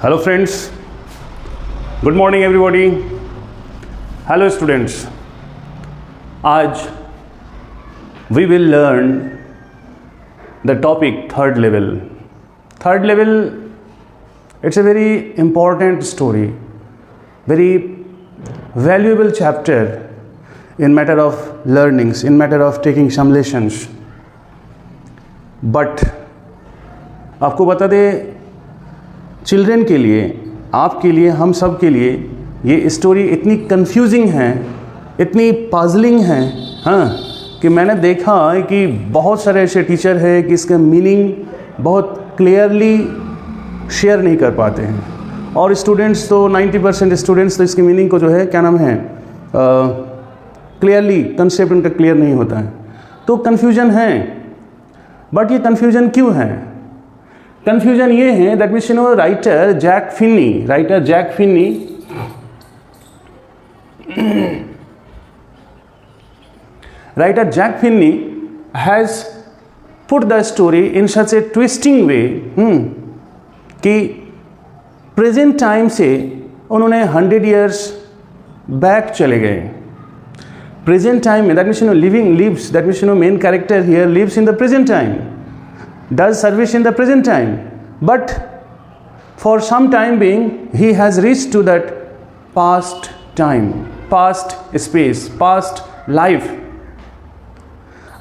Hello friends, good morning everybody. Hello students. आज we will learn the topic third level. Third level, it's a very important story, very valuable chapter in matter of learnings, in matter of taking some lessons. But आपको बता दें, children के लिए, आपके लिए, हम सब के लिए ये स्टोरी इतनी कंफ्यूजिंग है, इतनी पजलिंग है, हाँ, कि मैंने देखा है कि बहुत सारे ऐसे टीचर हैं कि इसका मीनिंग बहुत क्लियरली शेयर नहीं कर पाते हैं, और स्टूडेंट्स तो 90% स्टूडेंट्स तो इसकी मीनिंग को जो है क्या नाम है क्लियरली कंसेप्ट उनका क्लियर नहीं होता है, तो कन्फ्यूजन है। बट ये कन्फ्यूजन क्यों है? कन्फ्यूजन ये है that means writer Jack Finney has put the story in such a twisting way कि प्रेजेंट टाइम से उन्होंने 100 years बैक चले गए। प्रेजेंट टाइम में that means main character here lives in the present time, does service in the present time, but for some time being he has reached to that past time, past space, past life.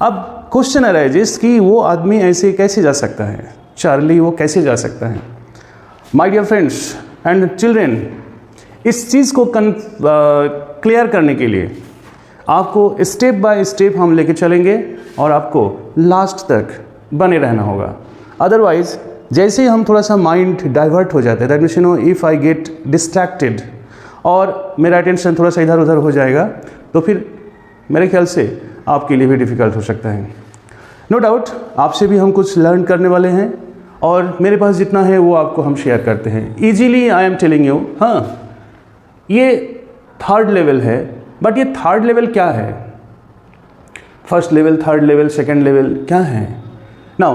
अब question arises कि वो आदमी ऐसे कैसे जा सकता है, Charlie वो कैसे जा सकता है? My dear friends and children, इस चीज़ को क्लियर करने के लिए आपको स्टेप बाय स्टेप हम लेके चलेंगे और आपको लास्ट तक बने रहना होगा। अदरवाइज जैसे ही हम थोड़ा सा माइंड डाइवर्ट हो जाता है, that means if I get distracted और मेरा अटेंशन थोड़ा सा इधर उधर हो जाएगा, तो फिर मेरे ख्याल से आपके लिए भी डिफ़िकल्ट हो सकता है। नो डाउट आपसे भी हम कुछ लर्न करने वाले हैं, और मेरे पास जितना है वो आपको हम शेयर करते हैं easily. I am telling you, हाँ, ये थर्ड लेवल है, बट ये थर्ड लेवल क्या है? First level, third level, second level क्या है? Now,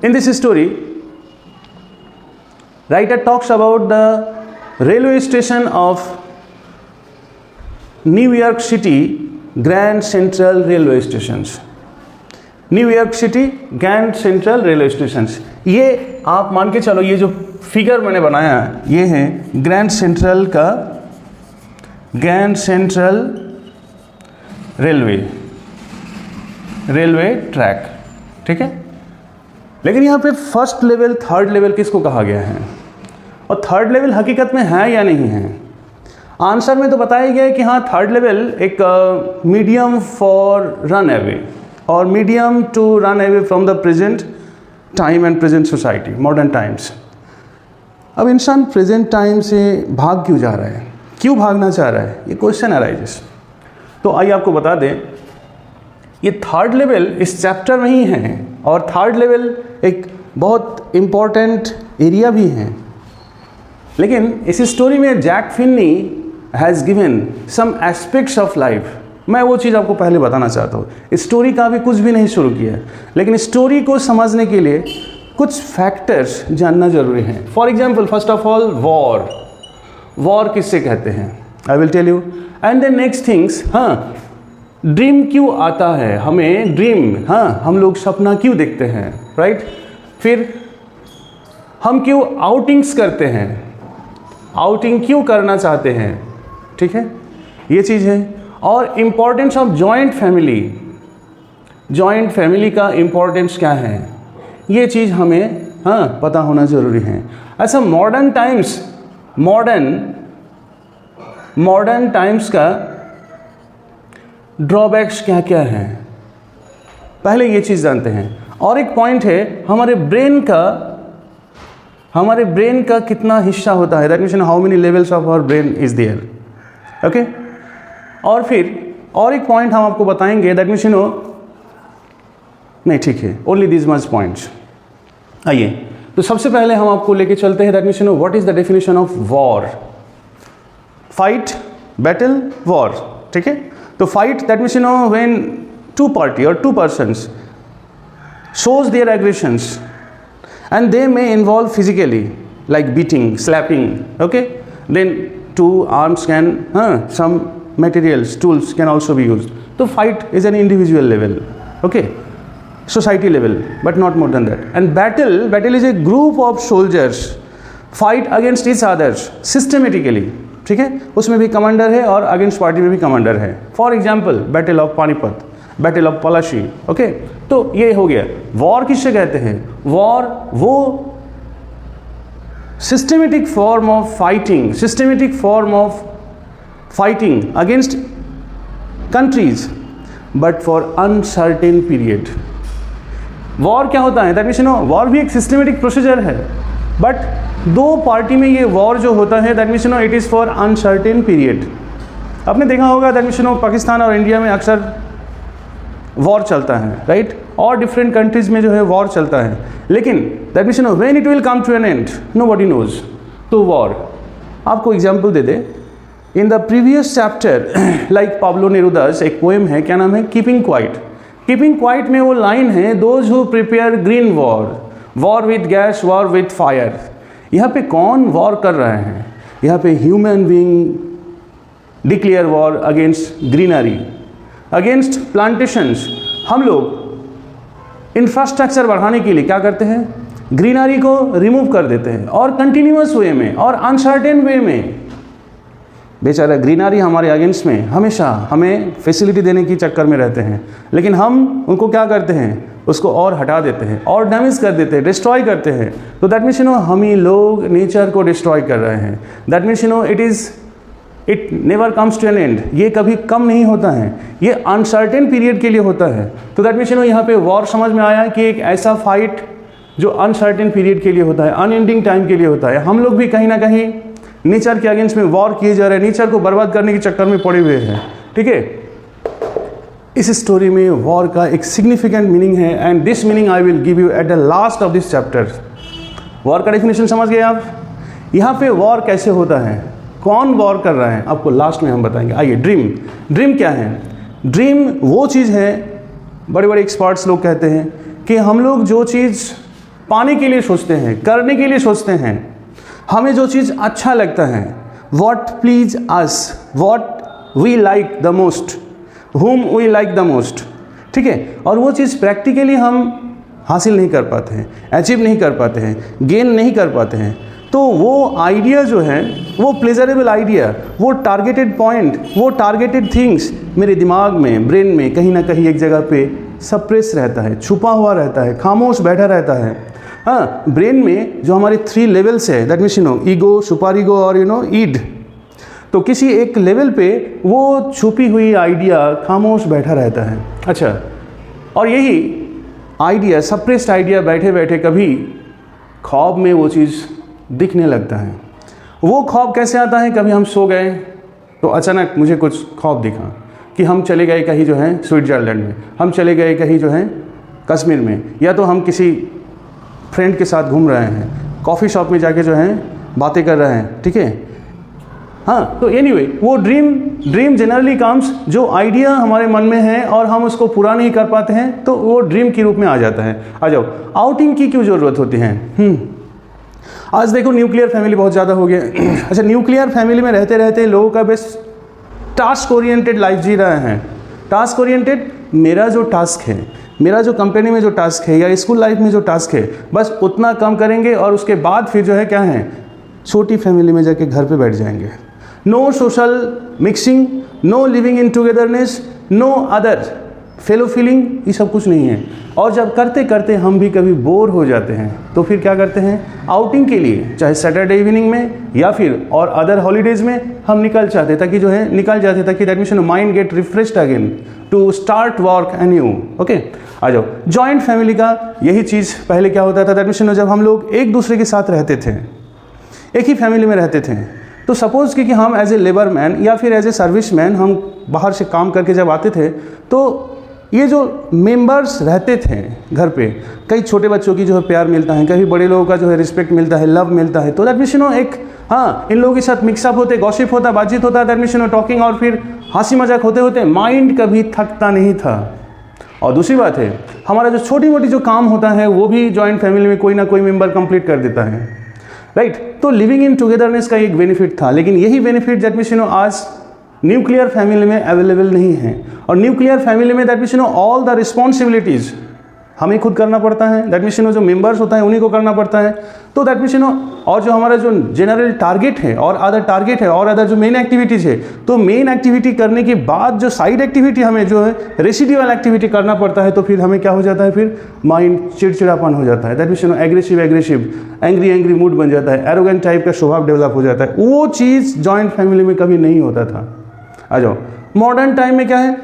in this story, writer talks about the railway station of New York City Grand Central Railway Stations. New York City Grand Central Railway Stations. ये आप मान के चलो, ये जो figure मैंने बनाया ये है ग्रैंड सेंट्रल का, ग्रैंड सेंट्रल रेलवे ट्रैक, ठीक है। लेकिन यहाँ पे फर्स्ट लेवल, थर्ड लेवल किसको कहा गया है, और थर्ड लेवल हकीकत में है या नहीं है? आंसर में तो बताया गया है कि हाँ, थर्ड लेवल एक मीडियम फॉर रन अवे, और medium to run away from the present time and present society, modern times. अब इंसान प्रेजेंट टाइम से भाग क्यों जा रहा है, क्यों भागना चाह रहा है, ये क्वेश्चन अराइजेस। तो आइए आपको बता दें, ये थर्ड लेवल इस चैप्टर में ही है, और थर्ड लेवल एक बहुत इम्पॉर्टेंट एरिया भी है। लेकिन इस स्टोरी में Jack Finney has given some aspects of life. मैं वो चीज़ आपको पहले बताना चाहता हूँ। स्टोरी का अभी कुछ भी नहीं शुरू किया है, लेकिन स्टोरी को समझने के लिए कुछ फैक्टर्स जानना ज़रूरी है। For example, first of all, war किससे कहते हैं, I will tell you. And the next things, हाँ, ड्रीम क्यों आता है हमें, ड्रीम, हाँ, हम लोग सपना क्यों देखते हैं, राइट? फिर हम क्यों आउटिंग्स करते हैं, आउटिंग क्यों करना चाहते हैं, ठीक है, ये चीज़ है। और इम्पोर्टेंस ऑफ जॉइंट फैमिली का इम्पोर्टेंस क्या है, ये चीज़ हमें, हाँ, पता होना ज़रूरी है। ऐसा मॉडर्न टाइम्स का ड्रॉबैक्स क्या क्या हैं, पहले ये चीज़ जानते हैं। और एक पॉइंट है, हमारे ब्रेन का कितना हिस्सा होता है, that means how many levels of our brain is there, okay. और फिर और एक पॉइंट हम आपको बताएंगे, दैट मीन्स नहीं, ठीक है, ओनली दिस मच पॉइंट्स। आइए, तो सबसे पहले हम आपको लेके चलते हैं, that means what is the definition of war. Fight, battle, war, ठीक है। तो fight, that means when two party और two persons shows their aggressions and they may involve physically, like beating, slapping, okay, then two arms can, some materials, tools can also be used. So fight is an individual level, okay, society level, but not more than that. And battle is a group of soldiers fight against each others systematically, ठीक है, उसमें भी commander है और against party में भी commander है. For example battle of Panipat, battle of Palashi, okay. तो ये हो गया. वॉर किससे कहते हैं? वॉर वो systematic form of fighting against countries but for uncertain period. War क्या होता है? दैट मीन्स वॉर भी एक सिस्टमेटिक प्रोसीजर है, बट दो पार्टी में ये वॉर जो होता है that means it is for uncertain period. आपने देखा होगा दैट मीन्स पाकिस्तान और इंडिया में अक्सर वॉर चलता है, राइट, और डिफरेंट कंट्रीज में जो है वॉर चलता है, लेकिन that means when it will come to an end nobody knows. तो वॉर आपको एग्जाम्पल दे दे. In the previous chapter like Pablo Neruda's एक पोएम है, क्या नाम है? Keeping quiet. कीपिंग क्वाइट में वो लाइन है, those who prepare green war with gas, war with fire. यहाँ पे कौन वॉर कर रहे हैं? यहाँ पे human being declare war against greenery, against plantations. हम लोग इंफ्रास्ट्रक्चर बढ़ाने के लिए क्या करते हैं? ग्रीनरी को रिमूव कर देते हैं, और कंटिन्यूअस वे में और अनसर्टेन वे में. बेचारा ग्रीनरी हमारे अगेंस्ट में हमेशा हमें फैसिलिटी देने की चक्कर में रहते हैं, लेकिन हम उनको क्या करते हैं? उसको और हटा देते हैं और डैमेज कर देते हैं, डिस्ट्रॉय करते हैं. तो दैट मीन्स हम ही लोग नेचर को डिस्ट्रॉय कर रहे हैं. That means it never comes to an end. ये कभी कम नहीं होता है, ये अनसर्टेन पीरियड के लिए होता है. तो दैट मीन्स यहाँ पे वॉर समझ में आया कि एक ऐसा फाइट जो अनसर्टेन पीरियड के लिए होता है, अनएंडिंग टाइम के लिए होता है. हम लोग भी कहीं ना कहीं नेचर के अगेंस्ट में वॉर किए जा रहे हैं, नेचर को बर्बाद करने के चक्कर में पड़े हुए हैं, ठीक है. इस स्टोरी में वॉर का एक सिग्निफिकेंट मीनिंग है, and this meaning I will give you at the last of this chapter. War का डेफिनेशन समझ गए आप? यहाँ पे वॉर कैसे होता है, कौन वॉर कर रहा है, आपको लास्ट में हम बताएंगे. आइए, ड्रीम क्या है? ड्रीम वो चीज़ है, बड़े बड़े एक्सपर्ट्स लोग कहते हैं कि हम लोग जो चीज़ पाने के लिए सोचते हैं, करने के लिए सोचते हैं, हमें जो चीज़ अच्छा लगता है, what pleases us, what we like the most, whom we like the most, ठीक है, और वो चीज़ प्रैक्टिकली हम हासिल नहीं कर पाते हैं, अचीव नहीं कर पाते हैं, गेन नहीं कर पाते हैं. तो वो आइडिया जो है, वो प्लेजरेबल आइडिया, वो टारगेटेड पॉइंट, वो टारगेटेड थिंग्स मेरे दिमाग में, ब्रेन में कहीं ना कहीं एक जगह पे सप्रेस रहता है, छुपा हुआ रहता है, खामोश बैठा रहता है. हाँ, ब्रेन में जो हमारे 3 लेवल्स है, that means ego, super ego और ईड. तो किसी एक लेवल पे वो छुपी हुई आइडिया खामोश बैठा रहता है. अच्छा, और यही आइडिया, सप्रेस्ड आइडिया, बैठे बैठे कभी ख्वाब में वो चीज़ दिखने लगता है. वो ख्वाब कैसे आता है? कभी हम सो गए तो अचानक मुझे कुछ ख्वाब दिखा कि हम चले गए कहीं जो है स्विट्ज़रलैंड में, हम चले गए कहीं जो है कश्मीर में, या तो हम किसी फ्रेंड के साथ घूम रहे हैं, कॉफ़ी शॉप में जाके जो है बातें कर रहे हैं, ठीक है. हाँ, तो एनीवे वो ड्रीम जनरली कम्स, जो आइडिया हमारे मन में है और हम उसको पूरा नहीं कर पाते हैं, तो वो ड्रीम के रूप में आ जाता है. आ जाओ, आउटिंग की क्यों ज़रूरत होती है? आज देखो न्यूक्लियर फैमिली बहुत ज़्यादा हो गया. अच्छा, न्यूक्लियर फैमिली में रहते रहते लोगों का बस टास्क ओरिएंटेड लाइफ जी रहे हैं. टास्क ओरिएंटेड, मेरा जो टास्क है, मेरा जो कंपनी में जो टास्क है या स्कूल लाइफ में जो टास्क है, बस उतना कम करेंगे और उसके बाद फिर जो है क्या है, छोटी फैमिली में जाके घर पे बैठ जाएंगे. No social mixing, no living in togetherness, no other fellow feeling, ये सब कुछ नहीं है. और जब करते करते हम भी कभी बोर हो जाते हैं तो फिर क्या करते हैं, आउटिंग के लिए, चाहे सैटरडे इवनिंग में या फिर और अदर हॉलीडेज़ में हम निकल जाते ताकि जो है निकल जाते ताकि that means mind get refreshed again to start work anew. Okay, आ जाओ. जॉइंट फैमिली का यही चीज़ पहले क्या होता था, दैट मीन्स जब हम लोग एक दूसरे के साथ रहते थे, एक ही फैमिली में रहते थे, तो सपोज़ कि हम एज ए लेबर मैन या फिर एज ए सर्विस मैन हम बाहर से काम करके जब आते थे, तो ये जो मेंबर्स रहते थे घर पे, कई छोटे बच्चों की जो है प्यार मिलता है, कभी बड़े लोगों का जो है रिस्पेक्ट मिलता है, लव मिलता है. तो दैट मीन्स एक हाँ, इन लोगों के साथ मिक्सअप होते, गॉसिप होता, बातचीत होता, दैट मीन्स टॉकिंग, और फिर हंसी मजाक होते होते माइंड कभी थकता नहीं था. और दूसरी बात है, हमारा जो छोटी मोटी जो काम होता है वो भी जॉइंट फैमिली में कोई ना कोई मेंबर कंप्लीट कर देता है. राइट। तो लिविंग इन टुगेदरनेस का एक बेनिफिट था, लेकिन यही बेनिफिट दैट मीन्स आज न्यूक्लियर फैमिली में अवेलेबल नहीं है। और न्यूक्लियर फैमिली में that means all the responsibilities हमें खुद करना पड़ता है, दैट मीन्स जो मेंबर्स होता है उन्हीं को करना पड़ता है। तो दैट मीन्स और जो हमारा जो जनरल टारगेट है और अदर टारगेट है और अदर जो मेन एक्टिविटीज़ है, तो मेन एक्टिविटी करने के बाद जो साइड एक्टिविटी हमें जो है रेसिडुअल एक्टिविटी करना पड़ता है, तो फिर हमें क्या हो जाता है, फिर माइंड चिड़चिड़ापन हो जाता है, that means aggressive angry mood बन जाता है, एरोगेंट टाइप का स्वभाव डेवलप हो जाता है। वो चीज़ जॉइंट फैमिली में कभी नहीं होता था। आ जाओ मॉडर्न टाइम में क्या है,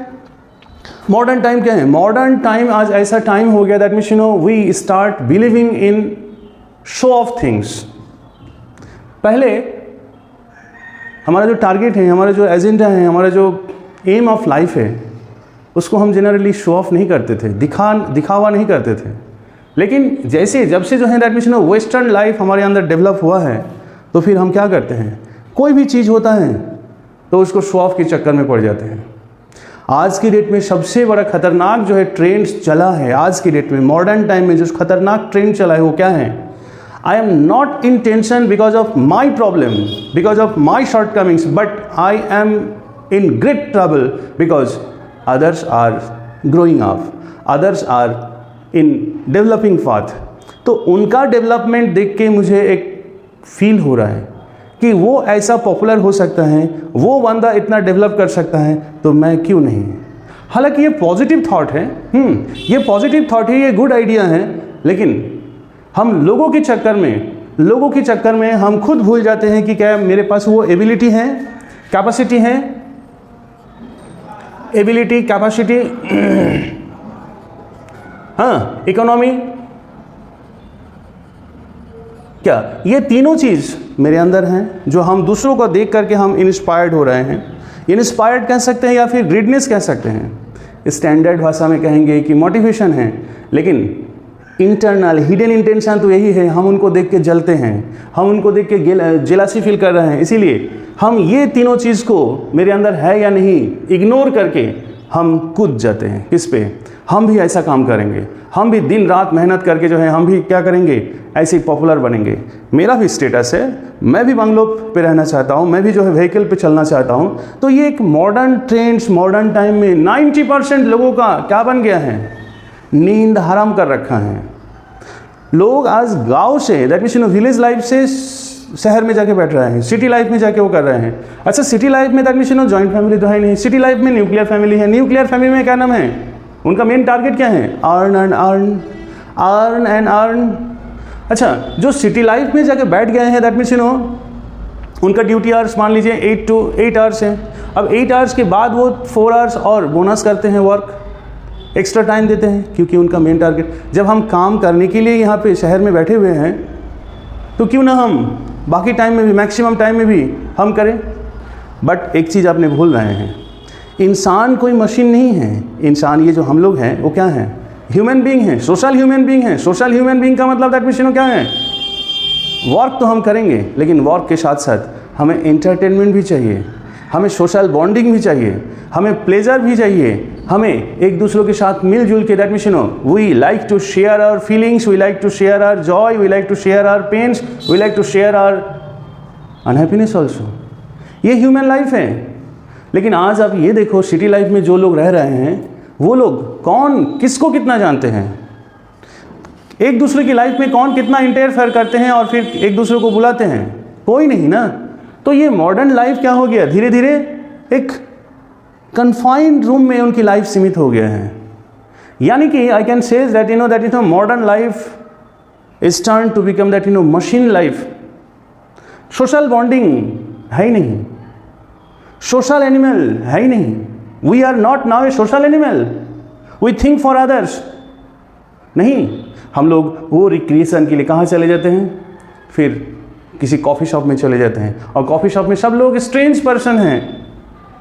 मॉडर्न टाइम क्या है, मॉडर्न टाइम आज ऐसा टाइम हो गया that means we start believing in show of things. पहले हमारा जो टारगेट है, हमारा जो एजेंडा है, हमारा जो एम ऑफ लाइफ है, उसको हम जनरली शो ऑफ नहीं करते थे, दिखावा नहीं करते थे। लेकिन जब से जो है दैट मीन्स वेस्टर्न लाइफ हमारे अंदर डेवलप हुआ है, तो फिर हम क्या करते हैं, कोई भी चीज़ होता है तो उसको शो ऑफ के चक्कर में पड़ जाते हैं। आज की डेट में सबसे बड़ा खतरनाक जो है ट्रेंड चला है, आज की डेट में मॉडर्न टाइम में जो खतरनाक ट्रेंड चला है वो क्या है, I am not in tension because of my problem, because of my shortcomings, but I am in great trouble because others are growing up, others are in developing path. तो उनका development देख के मुझे एक feel हो रहा है कि वो ऐसा पॉपुलर हो सकता है, वो बंदा इतना डेवलप कर सकता है, तो मैं क्यों नहीं। हालांकि ये पॉजिटिव थॉट है, ये पॉजिटिव थॉट है, ये गुड आइडिया है, लेकिन हम लोगों के चक्कर में हम खुद भूल जाते हैं कि क्या मेरे पास वो एबिलिटी है, कैपेसिटी है, एबिलिटी, कैपेसिटी, हाँ, इकोनॉमी, क्या ये तीनों चीज़ मेरे अंदर हैं जो हम दूसरों को देख करके हम इंस्पायर्ड हो रहे हैं। इंस्पायर्ड कह सकते हैं या फिर ग्रेटनेस कह सकते हैं। स्टैंडर्ड भाषा में कहेंगे कि मोटिवेशन है, लेकिन इंटरनल हिडन इंटेंशन तो यही है, हम उनको देख के जलते हैं, हम उनको देख के जेलासी फील कर रहे हैं। इसीलिए हम ये तीनों चीज़ को मेरे अंदर है या नहीं इग्नोर करके हम कूद जाते हैं। किस पे? हम भी ऐसा काम करेंगे, हम भी दिन रात मेहनत करके जो है हम भी क्या करेंगे, ऐसे पॉपुलर बनेंगे। मेरा भी स्टेटस है, मैं भी बंगलों पे रहना चाहता हूँ, मैं भी जो है व्हीकल पे चलना चाहता हूँ। तो ये एक मॉडर्न ट्रेंड्स, मॉडर्न टाइम में 90% लोगों का क्या बन गया है, नींद हराम कर रखा है। लोग आज गांव say that means village life से शहर में जाके बैठ रहे हैं, सिटी लाइफ में जाके वो कर रहे हैं। अच्छा, सिटी लाइफ में दैट मीन्स जॉइंट फैमिली तो है नहीं, सिटी लाइफ में न्यूक्लियर फैमिली है। न्यूक्लियर फैमिली में क्या नाम है, उनका मेन टारगेट क्या है, earn and earn, earn and earn. अच्छा, जो सिटी लाइफ में जाके बैठ गए हैं दैट मीन्स उनका ड्यूटी आवर्स मान लीजिए 8 to 8 आवर्स है। अब 8 आवर्स के बाद वो 4 आवर्स और बोनस करते हैं, वर्क एक्स्ट्रा टाइम देते हैं, क्योंकि उनका मेन टारगेट। जब हम काम करने के लिए यहाँ पे शहर में बैठे हुए हैं, तो क्यों ना हम बाकी टाइम में भी, मैक्सिमम टाइम में भी हम करें। बट एक चीज़ आपने भूल रहे हैं, इंसान कोई मशीन नहीं है। इंसान ये जो हम लोग हैं वो क्या है, ह्यूमन बीइंग है, सोशल ह्यूमन बीइंग है। सोशल ह्यूमन बीइंग का मतलब दैट मीन्स क्या है, वर्क तो हम करेंगे, लेकिन वर्क के साथ साथ हमें एंटरटेनमेंट भी चाहिए, हमें सोशल बॉन्डिंग भी चाहिए, हमें प्लेजर भी चाहिए, हमें एक दूसरों के साथ मिलजुल के that means we like to share our feelings, we like to share our joy, we like to share our pains, we like to share our unhappiness also. ये ह्यूमन लाइफ है। लेकिन आज आप ये देखो, सिटी लाइफ में जो लोग रह रहे हैं वो लोग कौन किसको कितना जानते हैं, एक दूसरे की लाइफ में कौन कितना इंटरफेयर करते हैं और फिर एक दूसरे को बुलाते हैं, कोई नहीं ना। तो ये मॉडर्न लाइफ क्या हो गया, धीरे धीरे एक कन्फाइंड रूम में उनकी लाइफ सीमित हो गया है। यानी कि I can say that modern life is turn to become that machine life. Social bonding है ही नहीं, सोशल एनिमल है ही नहीं। We are not now a social animal, we think for others. नहीं, हम लोग वो रिक्रिएशन के लिए कहाँ चले जाते हैं, फिर किसी कॉफ़ी शॉप में चले जाते हैं, और कॉफ़ी शॉप में सब लोग स्ट्रेंज पर्सन हैं,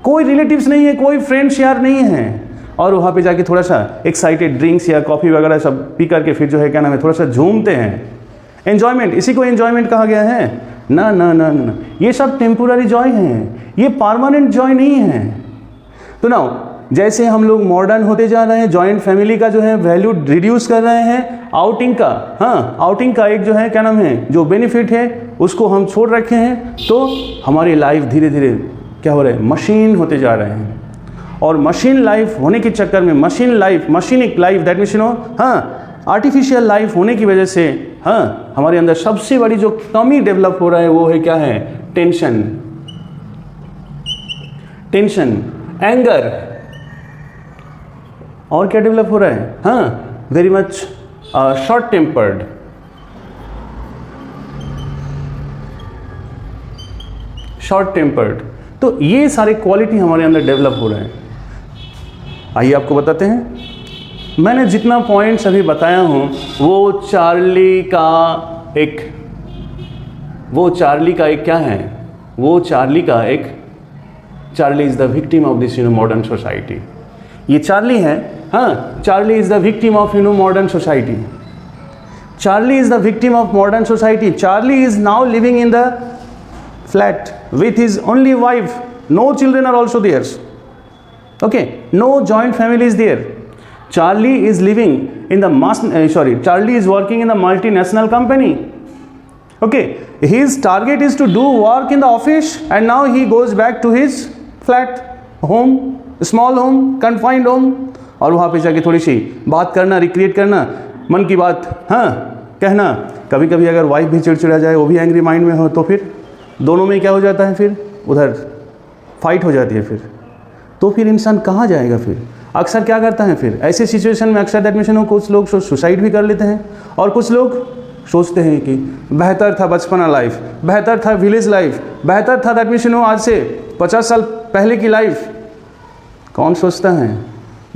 कोई रिलेटिव्स नहीं है, कोई फ्रेंड्स यार नहीं है, और वहाँ पे जाके थोड़ा सा एक्साइटेड ड्रिंक्स या कॉफ़ी वगैरह सब पी करके फिर जो है क्या नाम है, थोड़ा सा झूमते हैं। एन्जॉयमेंट, इसी को एन्जॉयमेंट कहा गया है ना। ना ना ना, ये सब टेम्पोररी जॉय हैं, ये परमानेंट जॉय नहीं है। तो नाउ जैसे हम लोग मॉडर्न होते जा रहे हैं, जॉइंट फैमिली का जो है वैल्यू रिड्यूस कर रहे हैं, आउटिंग का, हाँ आउटिंग का एक जो है क्या नाम है जो बेनिफिट है उसको हम छोड़ रखे हैं, तो हमारी लाइफ धीरे धीरे क्या हो रहा है, मशीन होते जा रहे हैं। और मशीन लाइफ होने के चक्कर में, machine life, machinic life, that means हाँ आर्टिफिशियल लाइफ होने की वजह से हाँ हमारे अंदर सबसे बड़ी जो कमी डेवलप हो रहा है वो है क्या है, टेंशन, टेंशन, एंगर, और क्या डेवलप हो रहा है, हाँ very much short tempered, short tempered. तो ये सारे क्वालिटी हमारे अंदर डेवलप हो रहे हैं। आइए आपको बताते हैं, मैंने जितना पॉइंट्स अभी बताया हूँ वो चार्ली का एक क्या है, वो चार्ली का एक, Charlie is the victim of this modern society. ये चार्ली है, हाँ Charlie is the victim of modern society. Charlie is the victim of modern society. Charlie is now living in the flat with his only wife, no children are also there, okay, no joint family is there. Charlie is living in the Charlie is working in the multinational company, okay, his target is to do work in the office and now he goes back to his flat home, small home, confined home, और वहाँ पे जाके थोड़ी सी बात करना, recreate करना, मन की बात हाँ कहना। कभी कभी अगर वाइफ भी चिड़चिड़ा जाए, वो भी एंग्री माइंड में हो, तो फिर दोनों में क्या हो जाता है, फिर उधर फाइट हो जाती है। फिर इंसान कहाँ जाएगा? फिर अक्सर क्या करता है, फिर ऐसे सिचुएशन में अक्सर एडमिशन हो कुछ लोग सुसाइड भी कर लेते हैं, और कुछ लोग सोचते हैं कि बेहतर था बचपना लाइफ, बेहतर था विलेज लाइफ, बेहतर था एडमिशन हो आज से 50 साल पहले की लाइफ। कौन सोचता है?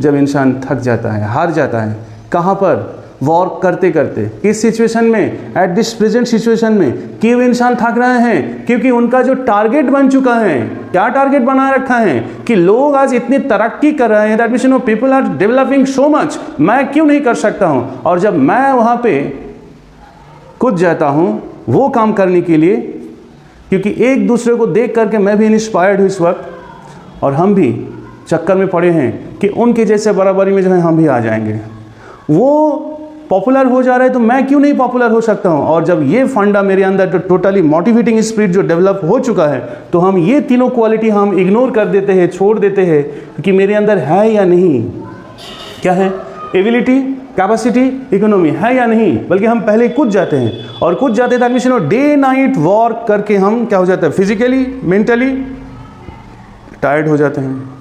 जब इंसान थक जाता है, हार जाता है। कहाँ पर? वर्क करते करते। किस सिचुएशन में? एट दिस प्रेजेंट सिचुएशन में। क्यों इंसान थक रहे हैं? क्योंकि उनका जो टारगेट बन चुका है, क्या टारगेट बना रखा है कि लोग आज इतनी तरक्की कर रहे हैं, that means people are developing so much, मैं क्यों नहीं कर सकता हूँ? और जब मैं वहाँ पे कूद जाता हूँ वो काम करने के लिए, क्योंकि एक दूसरे को देख करके मैं भी इंस्पायर्ड हूँ इस वक्त, और हम भी चक्कर में पड़े हैं कि उनके जैसे बराबरी में जो है हम भी आ जाएंगे। वो पॉपुलर हो जा रहा है तो मैं क्यों नहीं पॉपुलर हो सकता हूँ? और जब ये फंडा मेरे अंदर जो टोटली मोटिवेटिंग स्पिरिट जो डेवलप हो चुका है, तो हम ये तीनों क्वालिटी हम इग्नोर कर देते हैं, छोड़ देते हैं कि मेरे अंदर है या नहीं। क्या है? एबिलिटी, कैपेसिटी, इकोनॉमी है या नहीं, बल्कि हम पहले कूद जाते हैं, और कूद जाते हैं एडमिशन डे नाइट वर्क करके हम क्या हो जाता है, फिजिकली मेंटली टायर्ड हो जाते हैं।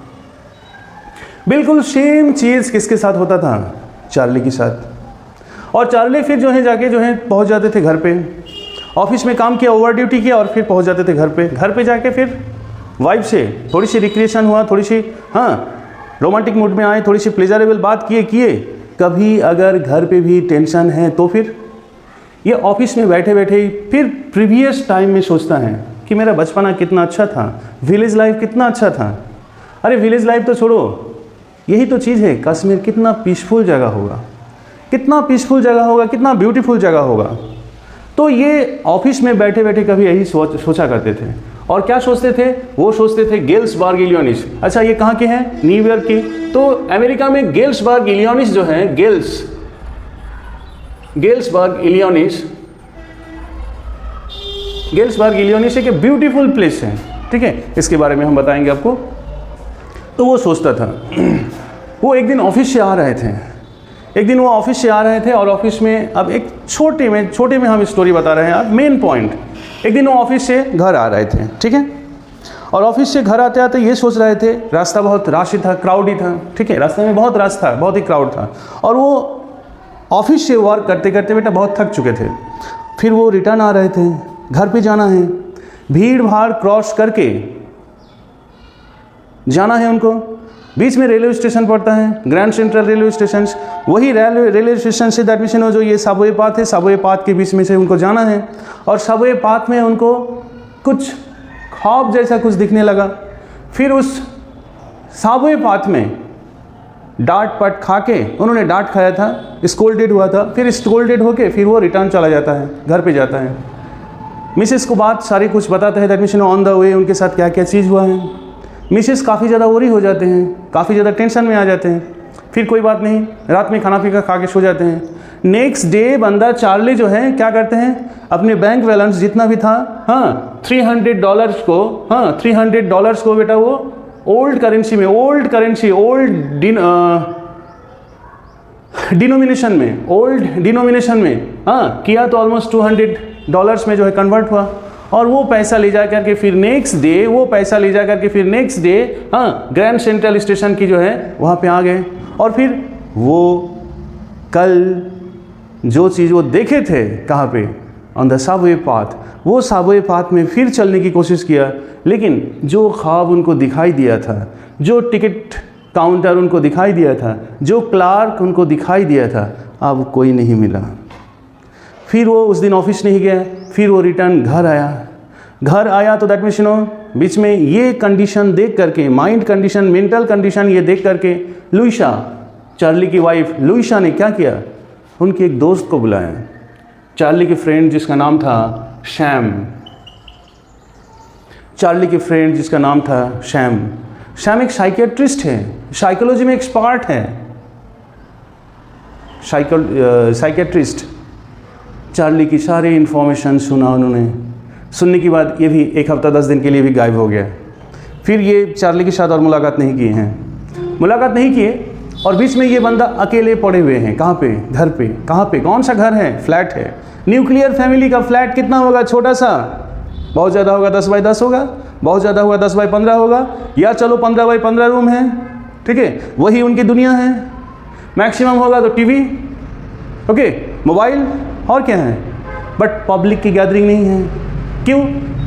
बिल्कुल सेम चीज़ किसके साथ होता था? चार्ली के साथ। और चार्ली फिर जो है जाके जो है पहुंच जाते थे घर पे, ऑफिस में काम किया, ओवर ड्यूटी किया, और फिर पहुंच जाते थे घर पे। घर पे जाके फिर वाइफ से थोड़ी सी रिक्रिएशन हुआ, थोड़ी सी रोमांटिक मूड में आए, थोड़ी सी प्लेजरेबल बात किए। कभी अगर घर पे भी टेंशन है तो फिर ये ऑफिस में बैठे बैठे फिर प्रीवियस टाइम में सोचता है कि मेरा बचपना कितना अच्छा था, विलेज लाइफ कितना अच्छा था। अरे विलेज लाइफ तो छोड़ो, यही तो चीज़ है, कश्मीर कितना पीसफुल जगह होगा, कितना पीसफुल जगह होगा, कितना ब्यूटीफुल जगह होगा। तो ये ऑफिस में बैठे बैठे कभी यही सोचा करते थे। और क्या सोचते थे? वो सोचते थे गेल्सबर्ग इलिनॉइस। अच्छा, ये कहाँ के हैं? न्यूयॉर्क के। तो अमेरिका में गेल्सबर्ग इलिनॉइस जो है, गेल्सबर्ग इलिनॉइस एक ब्यूटीफुल प्लेस है, ठीक है, इसके बारे में हम बताएंगे आपको। तो वो सोचता था, वो एक दिन ऑफिस से आ रहे थे, और ऑफिस में अब एक छोटे में हम स्टोरी बता रहे हैं यार, मेन पॉइंट। एक दिन वो ऑफिस से घर आ रहे थे, ठीक है, और ऑफिस से घर आते आते ये सोच रहे थे, रास्ता बहुत रश था, क्राउडी था, ठीक है, रास्ते में बहुत रश था, बहुत ही क्राउड था, और वो ऑफिस से वर्क करते करते बेटा बहुत थक चुके थे। फिर वो रिटर्न आ रहे थे, घर पे जाना है, भीड़ भाड़ क्रॉस करके जाना है उनको। बीच में रेलवे स्टेशन पड़ता है, ग्रैंड सेंट्रल रेलवे स्टेशन। वही railway station say that mean जो ये सबवे पाथ है, सबवे पाथ के बीच में से उनको जाना है, और सबवे पाथ में उनको कुछ ख्वाब जैसा कुछ दिखने लगा। फिर उस सबवे पाथ में डांट पट खा के, उन्होंने डांट खाया था, स्कोल्डेड हुआ था, फिर स्कोल्डेड होके फिर वो रिटर्न चला जाता है, घर पे जाता है। मिसेस को बात सारी कुछ बताता है that mean on the way उनके साथ क्या क्या चीज़ हुआ है। मिसेस काफ़ी ज़्यादा वरी हो जाते हैं, काफ़ी ज़्यादा टेंशन में आ जाते हैं। फिर कोई बात नहीं, रात में खाना पीना खा के सो जाते हैं। नेक्स्ट डे बंदा चार्ली जो है क्या करते हैं, अपने बैंक बैलेंस जितना भी था, हाँ, $300 को, हाँ, $300 को बेटा वो ओल्ड करेंसी में, ओल्ड डिनोमिनेशन में, हाँ, किया तो ऑलमोस्ट $200 में जो है कन्वर्ट हुआ। और वो पैसा ले जा करके फिर नेक्स्ट डे हाँ, ग्रैंड सेंट्रल स्टेशन की जो है वहाँ पे आ गए। और फिर वो कल जो चीज़ वो देखे थे कहाँ पे, ऑन द सबवे पाथ, वो सबवे पाथ में फिर चलने की कोशिश किया, लेकिन जो ख्वाब उनको दिखाई दिया था, जो टिकट काउंटर उनको दिखाई दिया था, जो क्लार्क उनको दिखाई दिया था, अब कोई नहीं मिला। फिर वो उस दिन ऑफिस नहीं गया, फिर वो रिटर्न घर आया तो दैट मीन्स बीच में ये कंडीशन देख करके, माइंड कंडीशन, मेंटल कंडीशन ये देख करके लुइसा, चार्ली की वाइफ लुइसा ने क्या किया, उनके एक दोस्त को बुलाया, चार्ली के फ्रेंड जिसका नाम था शैम। शैम एक साइकियाट्रिस्ट है, साइकोलॉजी में एक्सपर्ट है, साइकियाट्रिस्ट। चार्ली की सारी इन्फॉर्मेशन सुना उन्होंने। सुनने के बाद ये भी 1 हफ्ता 10 दिन के लिए भी गायब हो गया। फिर ये चार्ली के साथ और मुलाकात नहीं किए और बीच में ये बंदा अकेले पड़े हुए हैं। कहाँ पे? घर पे। कहाँ पे? कौन सा घर है? फ्लैट है। न्यूक्लियर फैमिली का फ्लैट कितना होगा? छोटा सा, बहुत ज़्यादा होगा 10 बाई 10 होगा, बहुत ज़्यादा होगा 10 बाई 15 होगा, या चलो 15 बाई 15 रूम है, ठीक है, वही उनकी दुनिया है। मैक्सिमम होगा तो टीवी, ओके, मोबाइल, और क्या है, बट पब्लिक की गैदरिंग नहीं है। क्यों?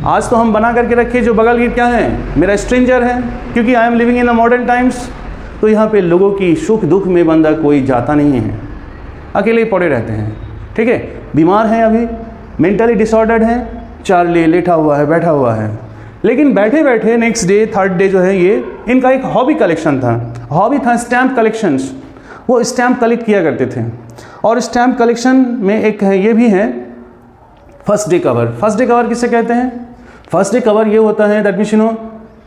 आज तो हम बना करके रखे जो बगल की क्या है, मेरा स्ट्रेंजर है, क्योंकि I am living in the modern times. तो यहाँ पे लोगों की सुख दुख में बंदा कोई जाता नहीं है, अकेले पड़े रहते हैं, ठीक है। बीमार हैं, अभी मेंटली डिसऑर्डर्ड हैं। चार्ली लेटा हुआ है, बैठा हुआ है, लेकिन बैठे बैठे नेक्स्ट डे, थर्ड डे जो है, ये इनका एक हॉबी कलेक्शन था। हॉबी था स्टैम्प कलेक्शंस। वो स्टैम्प कलेक्ट किया करते थे। और स्टैम्प कलेक्शन में एक है, ये भी है first day cover. First day cover किसे कहते हैं? फर्स्ट डे कवर ये होता है दैट मीन्स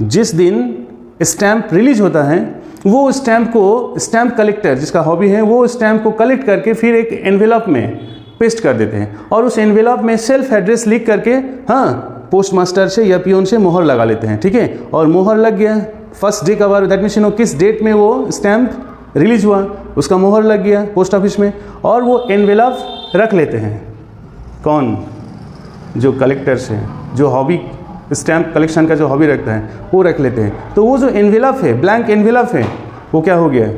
जिस दिन स्टैम्प रिलीज होता है, वो स्टैम्प को, स्टैम्प कलेक्टर जिसका हॉबी है, वो स्टैम्प को कलेक्ट करके फिर एक एनवेलप में पेस्ट कर देते हैं, और उस एनवेलप में सेल्फ एड्रेस लिख करके, हाँ, पोस्ट मास्टर से या पियोन से मोहर लगा लेते हैं, ठीक है। और मोहर लग गया first day cover, that means किस डेट में वो स्टैम्प रिलीज हुआ, उसका मोहर लग गया पोस्ट ऑफिस में, और वो एनवेलप रख लेते हैं। कौन? जो कलेक्टर्स हैं, जो हॉबी स्टैम्प कलेक्शन का जो हॉबी रखता है, वो रख लेते हैं। तो वो जो एनवेलप है, ब्लैंक एनवेलप है, वो क्या हो गया,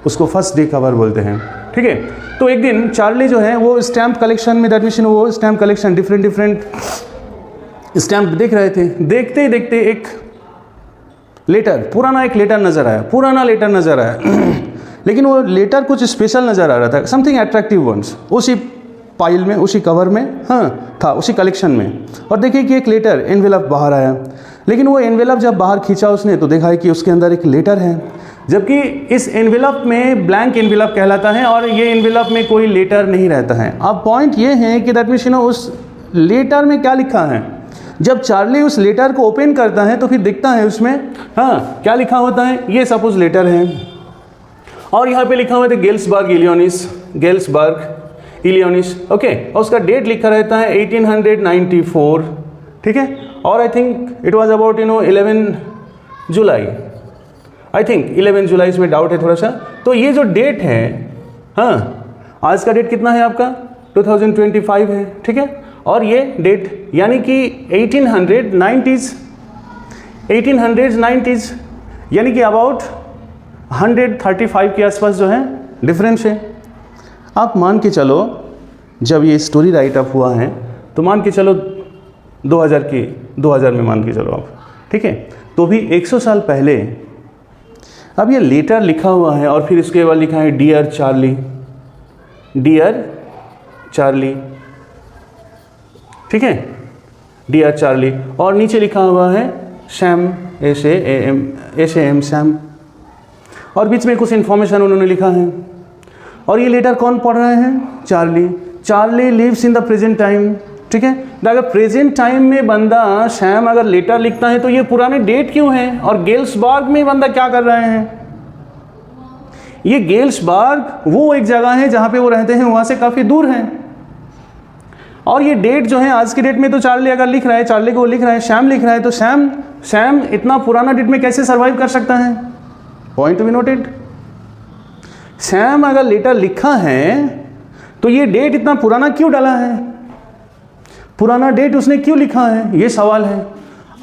उसको फर्स्ट डे कवर बोलते हैं, ठीक है। तो एक दिन चार्ली जो है वो स्टैम्प कलेक्शन में, दैट मीन्स वो स्टैम्प कलेक्शन डिफरेंट स्टैम्प देख रहे थे। देखते ही देखते एक लेटर, पुराना एक लेटर नज़र आया, लेकिन वो लेटर कुछ स्पेशल नज़र आ रहा था, समथिंग अट्रैक्टिव वंस, उसी फाइल में, उसी कवर में, हाँ, था उसी कलेक्शन में। और देखिए कि एक लेटर एनवेलप बाहर आया, लेकिन वो एनवेलप जब बाहर खींचा उसने तो देखा है कि उसके अंदर एक लेटर है, जबकि इस एनवेलप में ब्लैंक एनवेलप कहलाता है और ये एनवेलप में कोई लेटर नहीं रहता है। अब पॉइंट ये है कि दैट मीन्स उस लेटर में क्या लिखा है। जब चार्ली उस लेटर को ओपन करता है तो फिर देखता है उसमें, हाँ, क्या लिखा होता है। ये सपोज लेटर है और यहाँ पे लिखा हुआ है गेल्सबर्ग इलियोनिस, ओके, और उसका डेट लिखा रहता है 1894, ठीक है। और I think it was about 11 July, I think 11 जुलाई, इसमें डाउट है थोड़ा सा। तो ये जो डेट है, हाँ, आज का डेट कितना है आपका? 2025 है, ठीक है। और ये डेट यानी कि 1890s यानी कि अबाउट 135 के आसपास जो है डिफरेंस है। आप मान के चलो जब ये स्टोरी राइट अप हुआ है तो मान के चलो 2000 में मान के चलो आप, ठीक है। तो भी 100 साल पहले अब ये लेटर लिखा हुआ है और फिर इसके बाद लिखा है डियर चार्ली, ठीक है, डियर चार्ली, और नीचे लिखा हुआ है सैम, SAM सैम, और बीच में कुछ इन्फॉर्मेशन उन्होंने लिखा है। और ये लेटर कौन पढ़ रहे हैं? Charlie lives in the present time, ठीक है। तो अगर प्रेजेंट टाइम में बंदा शैम अगर लेटर लिखता है तो ये पुराने डेट क्यों है? और गेल्सबर्ग में बंदा क्या कर रहे हैं? ये गेल्सबर्ग वो एक जगह है जहां पे वो रहते हैं, वहां से काफी दूर है। और ये डेट जो है आज के डेट में तो चार्ली अगर लिख रहा है, चार्ली को लिख रहा है, शैम लिख रहा है, तो शैम इतना पुराना डेट में कैसे सरवाइव कर सकता है? Point to be noted. Sham अगर लेटर लिखा है तो ये डेट इतना पुराना क्यों डाला है? पुराना डेट उसने क्यों लिखा है? ये सवाल है।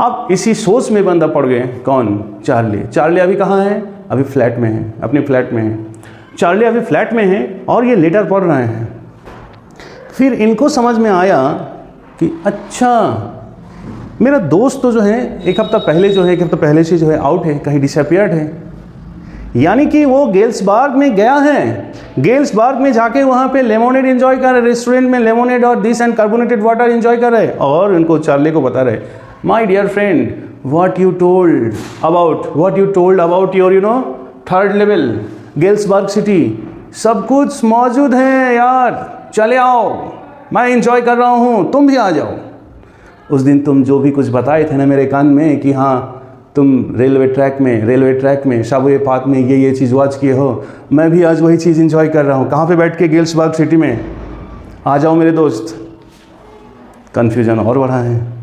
अब इसी सोच में बंदा पड़ गए। कौन? चार्ली। चार्ली अभी कहाँ है? अभी फ्लैट में है, अपने फ्लैट में है। चार्ली अभी फ्लैट में है और ये लेटर पढ़ रहे हैं। फिर इनको समझ में आया कि अच्छा, मेरा दोस्त तो जो है एक हफ्ता पहले से जो है आउट है, कहीं डिसअपियर्ड है। यानी कि वो गेल्सबर्ग में गया है, गेल्सबर्ग में जाके वहाँ पे लेमोनेड एंजॉय कर रहे, रेस्टोरेंट में लेमोनेड और this and carbonated water enjoy कर रहे, और उनको चार्ली को बता रहे, my dear friend, what you told about your third level Galesburg city, सब कुछ मौजूद है यार, चले आओ, मैं एंजॉय कर रहा हूँ, तुम भी आ जाओ। उस दिन तुम जो भी कुछ बताए थे ना मेरे कान में कि हाँ तुम रेलवे ट्रैक में सबवे पाथ में ये चीज़ वॉच किए हो, मैं भी आज वही चीज़ एंजॉय कर रहा हूँ। कहाँ पे बैठ के? गेल्सबर्ग सिटी में। आ जाओ मेरे दोस्त। कन्फ्यूजन और बढ़ा है,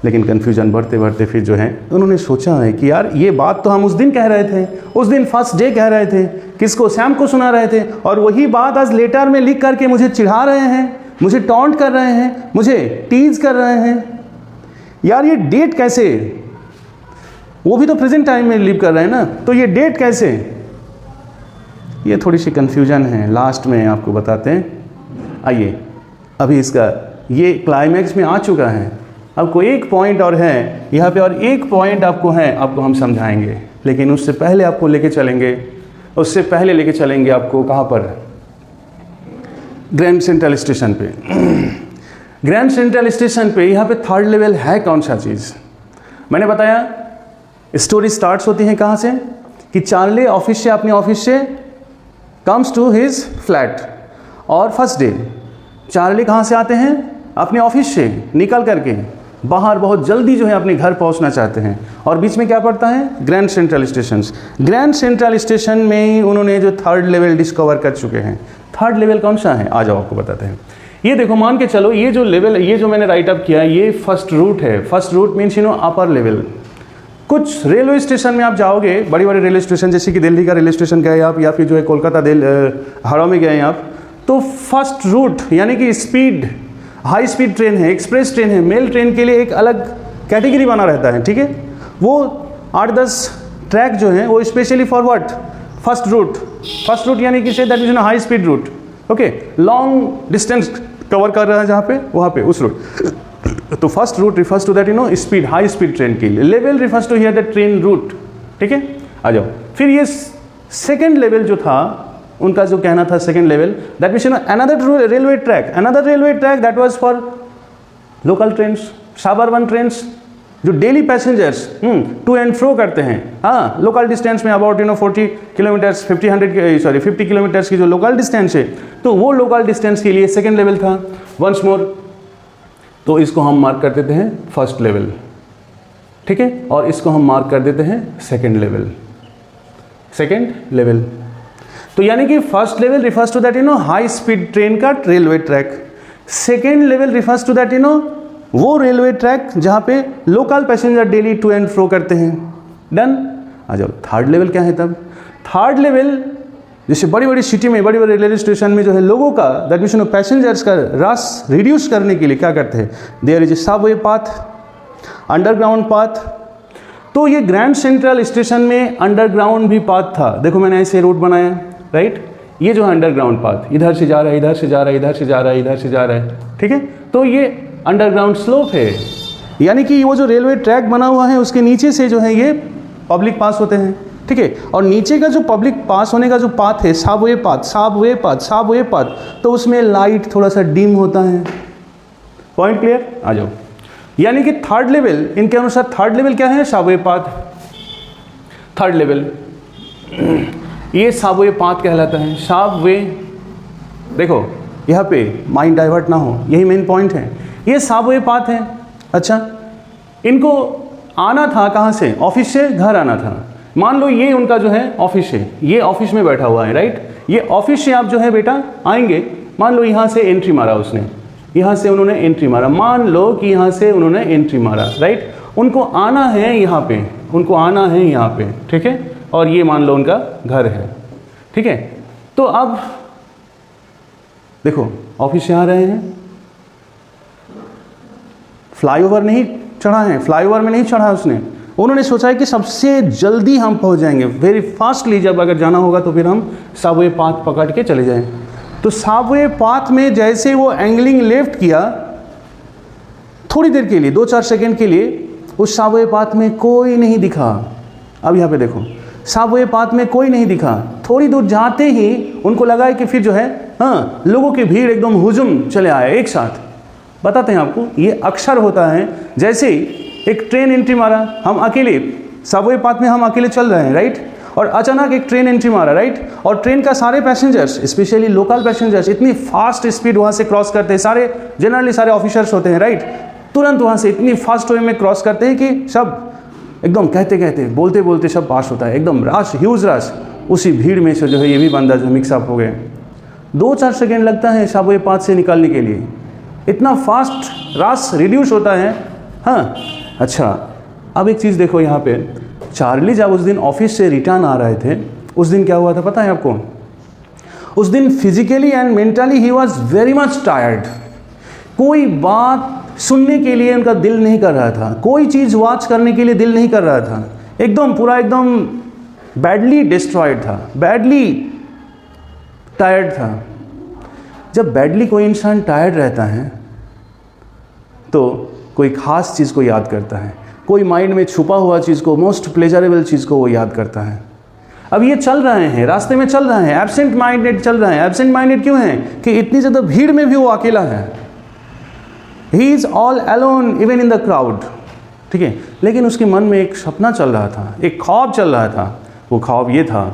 लेकिन कन्फ्यूजन बढ़ते बढ़ते फिर जो है उन्होंने सोचा है कि यार ये बात तो हम उस दिन कह रहे थे, उस दिन फर्स्ट डे कह रहे थे, किसको? शैम को सुना रहे थे, और वही बात आज लेटर में लिख करके मुझे चिढ़ा रहे हैं, मुझे टॉन्ट कर रहे हैं, मुझे टीज कर रहे हैं। यार ये डेट कैसे? वो भी तो प्रेजेंट टाइम में लिव कर रहे हैं ना, तो ये डेट कैसे? ये थोड़ी सी कन्फ्यूजन है, लास्ट में आपको बताते हैं। आइए, अभी इसका ये क्लाइमैक्स में आ चुका है। आपको एक पॉइंट और है यहाँ पे, और एक पॉइंट आपको हम समझाएंगे, लेकिन उससे पहले आपको लेके चलेंगे आपको कहाँ पर? ग्रैंड सेंट्रल स्टेशन पे। ग्रैंड सेंट्रल स्टेशन पे यहाँ पे थर्ड लेवल है कौन सा चीज़? मैंने बताया स्टोरी स्टार्ट्स होती है कहाँ से कि चार्ली अपने ऑफिस से कम्स टू हिज फ्लैट, और फर्स्ट डे चार्ली कहाँ से आते हैं? अपने ऑफिस से निकल करके बाहर बहुत जल्दी जो है अपने घर पहुंचना चाहते हैं, और बीच में क्या पड़ता है? Grand Central station. Grand Central Station में ही उन्होंने जो थर्ड लेवल डिस्कवर कर चुके हैं। थर्ड लेवल कौन सा है? आ जाओ आपको बताते हैं। ये देखो, मान के चलो ये जो लेवल, ये जो मैंने राइट अप किया, ये फर्स्ट रूट है। First route means upper level. कुछ रेलवे स्टेशन में आप जाओगे, बड़ी बड़ी रेलवे स्टेशन जैसे कि दिल्ली का रेलवे स्टेशन गए आप, या फिर जो है कोलकाता हावड़ा में गए आप, तो फर्स्ट रूट यानी कि हाई स्पीड ट्रेन है, एक्सप्रेस ट्रेन है, मेल ट्रेन के लिए एक अलग कैटेगरी बना रहता है, ठीक है। वो 8-10 ट्रैक जो हैं वो specially for what? First route यानी कि say that is high speed route, okay, long distance cover कर रहा है जहाँ पे, वहाँ पे उस रूट। तो first route refers to that speed, high speed train के लिए। Level refers to here the train route, ठीक है। आ जाओ, फिर ये सेकेंड लेवल जो था, उनका जो कहना था second level, that means another railway track that was for local trains, suburban trains, जो daily passengers to and fro करते हैं, हाँ, लोकल डिस्टेंस में अबाउट 40 किलोमीटर्स 50 किलोमीटर्स की जो लोकल डिस्टेंस है, तो वो लोकल डिस्टेंस के लिए सेकेंड लेवल था। वंस मोर, तो इसको हम मार्क कर देते हैं फर्स्ट लेवल, ठीक है, और इसको हम मार्क कर देते हैं सेकेंड लेवल। तो यानी कि first level refers to that high speed train का railway track, second level refers to that वो रेलवे ट्रैक जहाँ पे local passenger daily to and fro करते हैं। डन। आ जाओ, थर्ड लेवल क्या है तब? थर्ड लेवल जैसे बड़ी बड़ी सिटी में, बड़ी बड़ी रेलवे स्टेशन में जो है लोगों का दैट मीन्स पैसेंजर्स का रश रिड्यूस करने के लिए क्या करते हैं? There is a subway path, underground path. तो ये ग्रैंड सेंट्रल स्टेशन में अंडरग्राउंड भी पाथ था। देखो मैंने ऐसे रोड बनाया, राइट, ये जो है अंडरग्राउंड पाथ, इधर से जा रहा है, इधर से जा रहा है, इधर से जा रहा है, इधर से जा रहा है, ठीक है। तो ये अंडरग्राउंड स्लोप है, यानी कि वो जो रेलवे ट्रैक बना हुआ है उसके नीचे से जो है ये पब्लिक पास होते हैं, ठीक है। और नीचे का जो पब्लिक पास होने का जो पाथ है, सबवे पाथ, तो उसमें लाइट थोड़ा सा डिम होता है। Point clear? आ जाओ। यानी कि थर्ड लेवल, इनके अनुसार थर्ड लेवल क्या है? Subway path. थर्ड लेवल ये सबवे पाथ कहलाता है। सबवे, देखो यहाँ पे माइंड डाइवर्ट ना हो, यही मेन पॉइंट है। ये सबवे पाथ है। अच्छा, इनको आना था कहाँ से? ऑफिस से घर आना था। मान लो ये उनका जो है ऑफिस है, ये ऑफिस में बैठा हुआ है, राइट। ये ऑफिस से आप जो है बेटा आएंगे, मान लो यहाँ से एंट्री मारा उसने, यहाँ से उन्होंने एंट्री मारा, मान लो कि यहाँ से उन्होंने एंट्री मारा, राइट। उनको आना है यहाँ पे, उनको आना है यहाँ पे, ठीक है। और ये मान लो उनका घर है, ठीक है। तो अब देखो ऑफिस से आ रहे हैं, फ्लाईओवर नहीं चढ़ा है, फ्लाईओवर में नहीं चढ़ा उसने, उन्होंने सोचा है कि सबसे जल्दी हम पहुंच जाएंगे, वेरी फास्टली जब अगर जाना होगा तो फिर हम सबवे पाथ पकड़ के चले जाएं। तो सबवे पाथ में जैसे वो एंगलिंग लेफ्ट किया, थोड़ी देर के लिए 2-4 सेकेंड के लिए उस सबवे पाथ में कोई नहीं दिखा। अब यहाँ पे देखो, सबवे पाथ में कोई नहीं दिखा। थोड़ी दूर जाते ही उनको लगा है कि फिर जो है हाँ लोगों की भीड़ एकदम हुजूम चले आए एक साथ। बताते हैं आपको, ये अक्सर होता है। जैसे ही एक ट्रेन एंट्री मारा, हम अकेले सबवे पाथ में हम अकेले चल रहे हैं, राइट, और अचानक एक ट्रेन एंट्री मारा, राइट, और ट्रेन का सारे पैसेंजर्स, स्पेशली लोकल पैसेंजर्स, इतनी फास्ट स्पीड वहाँ से क्रॉस करते हैं, सारे जनरली सारे ऑफिसर्स होते हैं, राइट, तुरंत वहाँ से इतनी फास्ट वे में क्रॉस करते हैं कि सब एकदम कहते कहते बोलते बोलते सब पास होता है, एकदम रश, ह्यूज रश। उसी भीड़ में से जो है ये भी बंदा जो मिक्सअप हो गए। 2-4 सेकेंड लगता है सबवे पाथ से निकलने के लिए, इतना फास्ट रश रिड्यूस होता है। हाँ अच्छा, अब एक चीज़ देखो यहाँ पे, चार्ली जब उस दिन ऑफिस से रिटर्न आ रहे थे, उस दिन क्या हुआ था पता है आपको? उस दिन physically and mentally he was very much tired. कोई बात सुनने के लिए उनका दिल नहीं कर रहा था, कोई चीज़ वॉच करने के लिए दिल नहीं कर रहा था, एकदम पूरा एकदम बैडली डिस्ट्रॉयड था, बैडली टायर्ड था। जब बैडली कोई इंसान टायर्ड रहता है तो कोई ख़ास चीज़ को याद करता है, कोई माइंड में छुपा हुआ चीज़ को, मोस्ट प्लेजरेबल चीज़ को वो याद करता है। अब ये चल रहे हैं, रास्ते में चल रहे हैं, एब्सेंट माइंडेड चल रहे हैं। एब्सेंट माइंडेड क्यों है? कि इतनी ज़्यादा भीड़ में भी वो अकेला है, he is all alone even in the crowd, ठीक है। लेकिन उसके मन में एक सपना चल रहा था, एक ख्वाब चल रहा था। वो ख्वाब ये था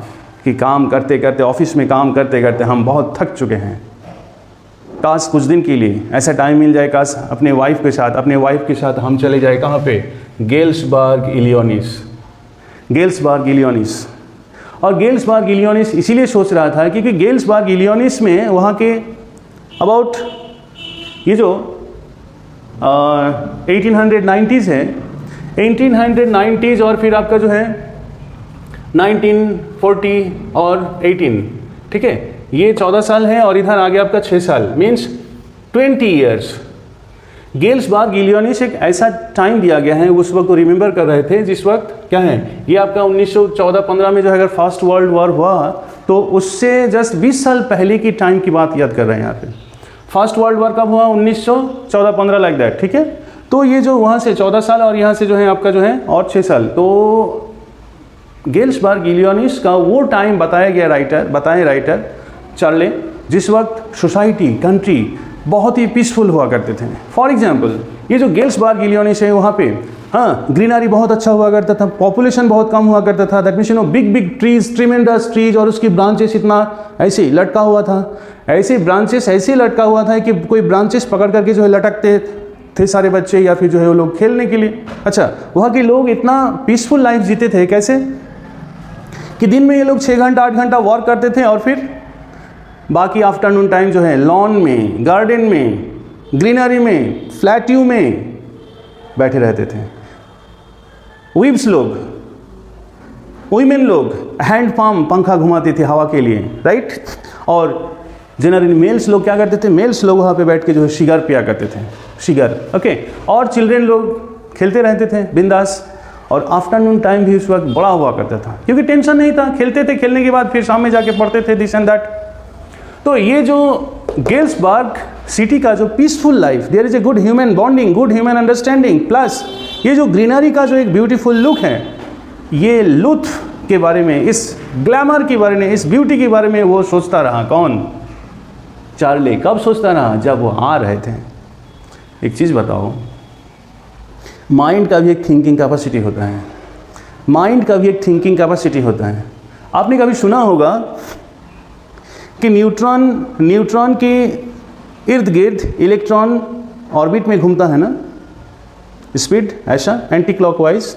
कि काम करते करते, ऑफिस में काम करते करते हम बहुत थक चुके हैं, काश कुछ दिन के लिए ऐसा टाइम मिल जाए, काश अपने वाइफ के साथ हम चले जाए कहाँ पे? Galesburg Illinois. Galesburg Illinois. और गेल्सबर्ग इलिनॉइस इसीलिए सोच रहा था क्योंकि गेल्सबर्ग इलिनॉइस में वहाँ के अबाउट ये जो 1890s है, 1890s और फिर आपका जो है 1940 और 18, ठीक है, ये 14 साल है और इधर आगे आपका 6 साल, मीन्स 20 ईयर्स। गेल्सबर्ग इलिनॉइस एक ऐसा टाइम दिया गया है, उस वक्त को रिमेंबर कर रहे थे जिस वक्त क्या है, ये आपका 1914-15 में जो है अगर फर्स्ट वर्ल्ड वॉर हुआ तो उससे जस्ट 20 साल पहले की टाइम की बात याद कर रहे हैं यहाँ पे। फर्स्ट वर्ल्ड वॉर कब हुआ? 1914-15 लाइक दैट, ठीक है। तो ये जो वहाँ से 14 साल और यहाँ से जो है आपका जो है और 6 साल, तो गेल्सबर्ग इलिनॉइस का वो टाइम बताए राइटर चार्ले, जिस वक्त सोसाइटी, कंट्री बहुत ही पीसफुल हुआ करते थे। फॉर एग्जांपल ये जो गेल्सबर्ग इलिनॉइस है वहाँ पे हाँ ग्रीनरी बहुत अच्छा हुआ करता था, पॉपुलेशन बहुत कम हुआ करता था, that means you know big trees, tremendous trees, और उसकी ब्रांचेस इतना ऐसे ही लटका हुआ था, ऐसे ब्रांचेस ऐसे लटका हुआ था कि कोई ब्रांचेस पकड़ करके जो है लटकते थे सारे बच्चे या फिर जो है वो लोग खेलने के लिए। अच्छा, वहाँ के लोग इतना पीसफुल लाइफ जीते थे, कैसे कि दिन में ये लोग 6 घंटा 8 घंटा वॉक करते थे और फिर बाकी आफ्टरनून टाइम जो है लॉन में, गार्डन में, ग्रीनरी में, फ्लैट्यू में बैठे रहते थे। वीव्स लोग, वुमेन लोग हैंड पंप, पंखा घुमाती थी हवा के लिए, राइट। और जनरली मेल्स लोग क्या करते थे? मेल्स लोग वहाँ पे बैठ के जो है शिगर पिया करते थे, शिगर, ओके। और चिल्ड्रेन लोग खेलते रहते थे बिंदास। और आफ्टरनून टाइम भी उस वक्त बड़ा हुआ करता था क्योंकि टेंशन नहीं था, खेलते थे, खेलने के बाद फिर शाम में जाके पढ़ते थे, दिस एंड दैट। तो ये जो गेल्सबर्ग सिटी का जो peaceful life, there is a good human bonding, good human understanding, plus ये जो ग्रीनरी का जो एक ब्यूटीफुल लुक है, ये लुत्फ के बारे में, इस ग्लैमर के बारे में, इस ब्यूटी के बारे में वो सोचता रहा। कौन? चार्ली। कब सोचता रहा? जब वो आ रहे थे। एक चीज़ बताओ, माइंड का भी एक थिंकिंग कैपेसिटी होता है, माइंड का भी एक थिंकिंग कैपेसिटी होता है। आपने कभी सुना होगा कि न्यूट्रॉन के इर्द गिर्द इलेक्ट्रॉन ऑर्बिट में घूमता है ना, स्पीड ऐसा एंटी क्लॉकवाइज।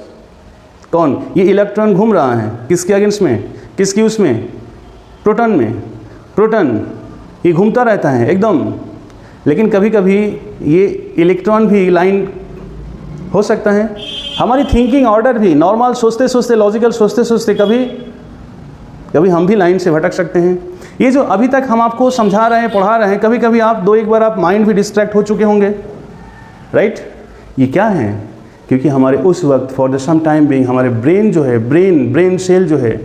कौन? ये इलेक्ट्रॉन घूम रहा है किसके अगेंस्ट में, किसकी उसमें, प्रोटॉन में। प्रोटॉन ये घूमता रहता है एकदम, लेकिन कभी कभी ये इलेक्ट्रॉन भी लाइन हो सकता है। हमारी थिंकिंग ऑर्डर भी नॉर्मल सोचते सोचते, लॉजिकल सोचते सोचते कभी कभी हम भी लाइन से भटक सकते हैं। ये जो अभी तक हम आपको समझा रहे हैं, पढ़ा रहे हैं, कभी कभी आप एक बार आप माइंड भी डिस्ट्रैक्ट हो चुके होंगे, राइट। ये क्या है? क्योंकि हमारे उस वक्त for the some time being हमारे ब्रेन जो है, ब्रेन सेल जो है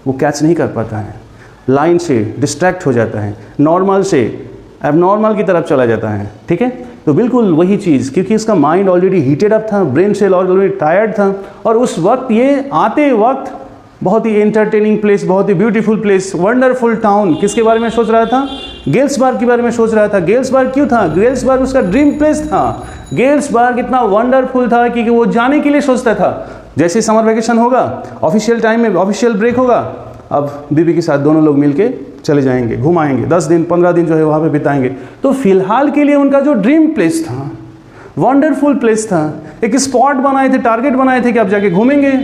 वो कैच नहीं कर पाता है, लाइन से डिस्ट्रैक्ट हो जाता है, नॉर्मल से एबनॉर्मल की तरफ चला जाता है, ठीक है। तो बिल्कुल वही चीज़, क्योंकि इसका माइंड ऑलरेडी हीटेड अप था, ब्रेन सेल ऑलरेडी टायर्ड था, और उस वक्त ये आते वक्त बहुत ही एंटरटेनिंग प्लेस, बहुत ही ब्यूटीफुल प्लेस, वंडरफुल टाउन, किसके बारे में सोच रहा था? गेल्सबर्ग के बारे में सोच रहा था। गेल्सबर्ग क्यों था? गेल्सबर्ग उसका ड्रीम प्लेस था। गेल्सबर्ग इतना वंडरफुल था कि वो जाने के लिए सोचता था। जैसे समर वेकेशन होगा, ऑफिशियल टाइम में ऑफिशियल ब्रेक होगा, अब बीबी के साथ दोनों लोग मिलके चले जाएंगे, घुमाएंगे, 10 दिन 15 दिन जो है वहाँ पे बिताएंगे। तो फिलहाल के लिए उनका जो ड्रीम प्लेस था, वंडरफुल प्लेस था, एक स्पॉट बनाए थे, टारगेट बनाए थे कि आप जाके घूमेंगे।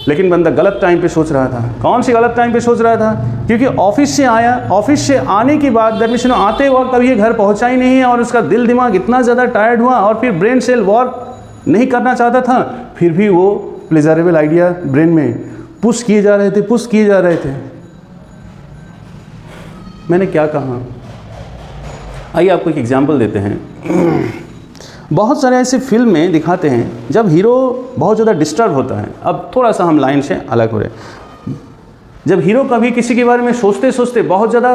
लेकिन बंदा गलत टाइम पे सोच रहा था। कौन सी गलत टाइम पे सोच रहा था? क्योंकि ऑफिस से आया, ऑफिस से आने के बाद दरमियान आते वक्त अब ये घर पहुंचा ही नहीं है, और उसका दिल दिमाग इतना ज़्यादा टायर्ड हुआ, और फिर ब्रेन सेल वर्क नहीं करना चाहता था, फिर भी वो प्लेजरेबल आइडिया ब्रेन में पुश किए जा रहे थे, पुश किए जा रहे थे। मैंने क्या कहा? आइए आपको एक एग्जाम्पल देते हैं। बहुत सारे ऐसे फिल्म में दिखाते हैं जब हीरो बहुत ज़्यादा डिस्टर्ब होता है। अब थोड़ा सा हम लाइन से अलग हो रहे हैं। जब हीरो कभी किसी के बारे में सोचते सोचते बहुत ज़्यादा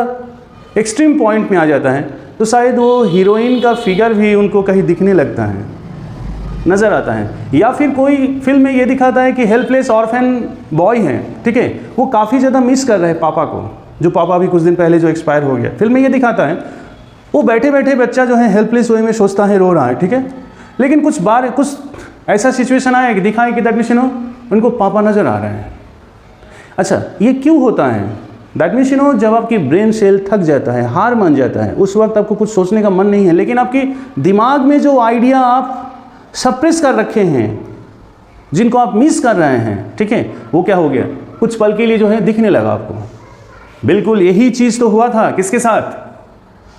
एक्सट्रीम पॉइंट में आ जाता है, तो शायद वो हीरोइन का फिगर भी उनको कहीं दिखने लगता है, नज़र आता है। या फिर कोई फिल्म में ये दिखाता है कि हेल्पलेस ऑर्फन बॉय है, ठीक है, वो काफ़ी ज़्यादा मिस कर रहे हैं पापा को, जो पापा भी कुछ दिन पहले जो एक्सपायर हो गया। फिल्म में ये दिखाता है वो बैठे बैठे बच्चा जो है हेल्पलेस वे में सोचता है, रो रहा है, ठीक है। लेकिन कुछ ऐसा सिचुएशन आया कि दिखाए कि दैट मीन्स उनको पापा नज़र आ रहे हैं। अच्छा, ये क्यों होता है? दैट मीन्स जब आपकी ब्रेन सेल थक जाता है, हार मान जाता है, उस वक्त आपको कुछ सोचने का मन नहीं है, लेकिन आपकी दिमाग में जो आइडिया आप सप्रेस कर रखे हैं, जिनको आप मिस कर रहे हैं, ठीक है, वो क्या हो गया? कुछ पल के लिए जो है दिखने लगा आपको। बिल्कुल यही चीज़ तो हुआ था किसके साथ?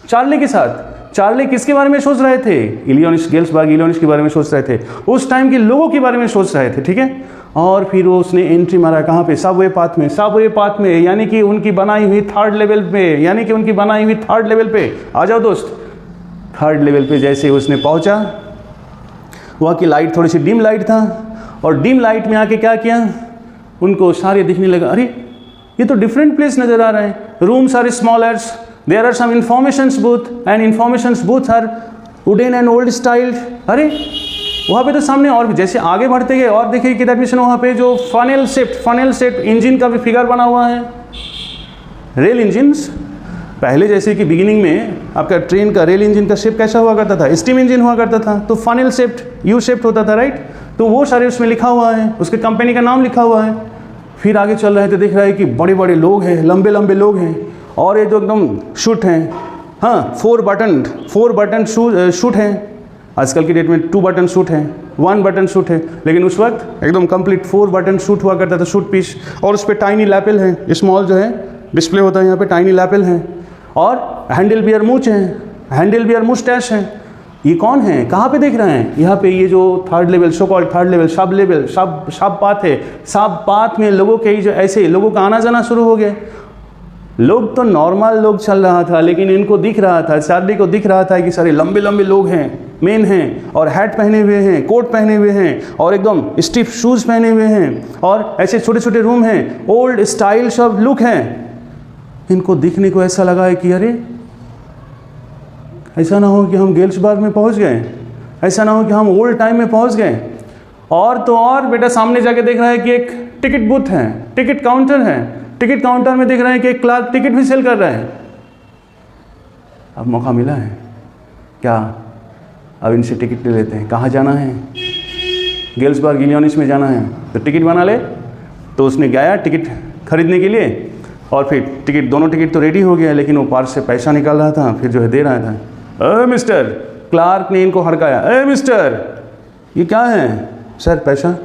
चार्ली के साथ। चार्ली किसके बारे में सोच रहे थे? इलियॉस गेल्सबर्ग, इलियॉस के बारे में सोच रहे थे, उस टाइम के लोगों के बारे में सोच रहे थे, ठीक है। और फिर वो उसने एंट्री मारा कहाँ पे? सबवे पाथ में। सबवे पाथ में यानी कि उनकी बनाई हुई थर्ड लेवल पे, यानी कि उनकी बनाई हुई थर्ड लेवल पे। आ जाओ दोस्त। थर्ड लेवल पे जैसे उसने पहुँचा, वहाँ की लाइट थोड़ी सी डिम लाइट था, और डिम लाइट में आके क्या किया? उनको सारे दिखने लगा, अरे ये तो डिफरेंट प्लेस नज़र आ रहा है। Rooms are smallers, there are some informations booth and informations booth are wooden and old styled। अरे वहाँ पे तो सामने और जैसे आगे बढ़ते गए और देखिए कि दैट मीन्स वहाँ पे जो फनेल शेप्ड इंजन का भी फिगर बना हुआ है। रेल इंजन्स पहले जैसे कि बिगिनिंग में आपका ट्रेन का रेल इंजन का शेप कैसा हुआ करता था? स्टीम इंजन हुआ करता था, तो फनेल शेप्ड, यू शेप्ड होता था, राइट। तो वो सारे उसमें लिखा हुआ है, उसके कंपनी का नाम लिखा हुआ है। फिर आगे चल रहे थे, देख रहे हैं कि बड़े बड़े लोग हैं, लंबे लंबे लोग हैं, और ये जो एकदम शूट हैं, हाँ 4 बटन शूट हैं। आजकल की डेट में 2 बटन शूट है, 1 बटन शूट है, लेकिन उस वक्त एकदम कंप्लीट 4 बटन शूट हुआ करता था, शूट पीस। और उस पर टाइनी लैपल है, स्मॉल जो है डिस्प्ले होता है यहाँ पे, टाइनी लैपल है, और हैंडल बियर मूछ है, हैंडल बियर मुस्टैश है। ये कौन है? कहाँ पे देख रहे हैं? यहाँ पे ये जो third level, so called third level, सब पाथ है। सब पाथ में लोगों के जो ऐसे लोगों का आना जाना शुरू हो गया। लोग तो नॉर्मल लोग चल रहा था, लेकिन इनको दिख रहा था, चार्ली को दिख रहा था कि सारे लंबे लंबे लोग हैं, मेन हैं, और हैट पहने हुए हैं, कोट पहने हुए हैं, और एकदम स्टिफ शूज़ पहने हुए हैं, और ऐसे छोटे छोटे रूम हैं, ओल्ड स्टाइल सब लुक हैं। इनको दिखने को ऐसा लगा है कि अरे ऐसा ना हो कि हम गेल्सबर्ग में पहुंच गए, ऐसा ना हो कि हम ओल्ड टाइम में पहुंच गए। और तो और बेटा सामने जाके देख रहा है कि एक टिकट बूथ है, टिकट काउंटर है, टिकट काउंटर में देख रहे हैं कि एक क्लार्क टिकट भी सेल कर रहा है। अब मौका मिला है क्या? अब इनसे टिकट ले लेते हैं। कहाँ जाना है? गेल्सबर्ग इलियॉस में जाना है, तो टिकट बना ले। तो उसने गया टिकट खरीदने के लिए, और फिर टिकट, दोनों टिकट तो रेडी हो गया, लेकिन वो पार्स से पैसा निकाल रहा था, फिर जो है दे रहा था। मिस्टर क्लार्क ने इनको हड़काया, ए मिस्टर, ये क्या है? सर पैसा।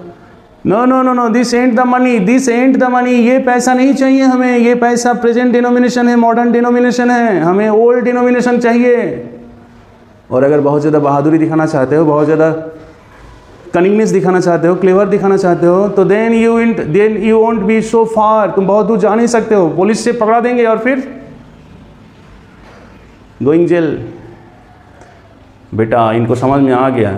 No no no no, this and the money, this and the money, ये पैसा नहीं चाहिए हमें, ये पैसा प्रेजेंट डिनोमिनेशन है, मॉडर्न डिनोमिनेशन है, हमें ओल्ड डिनोमिनेशन चाहिए। और अगर बहुत ज़्यादा बहादुरी दिखाना चाहते हो, बहुत ज़्यादा कनिंगनेस दिखाना चाहते हो, क्लेवर दिखाना चाहते हो, तो देन यू वोंट बी सो फार, तुम बहुत दूर जा नहीं सकते हो, पुलिस से पकड़ा देंगे और फिर गोइंग जेल। बेटा इनको समझ में आ गया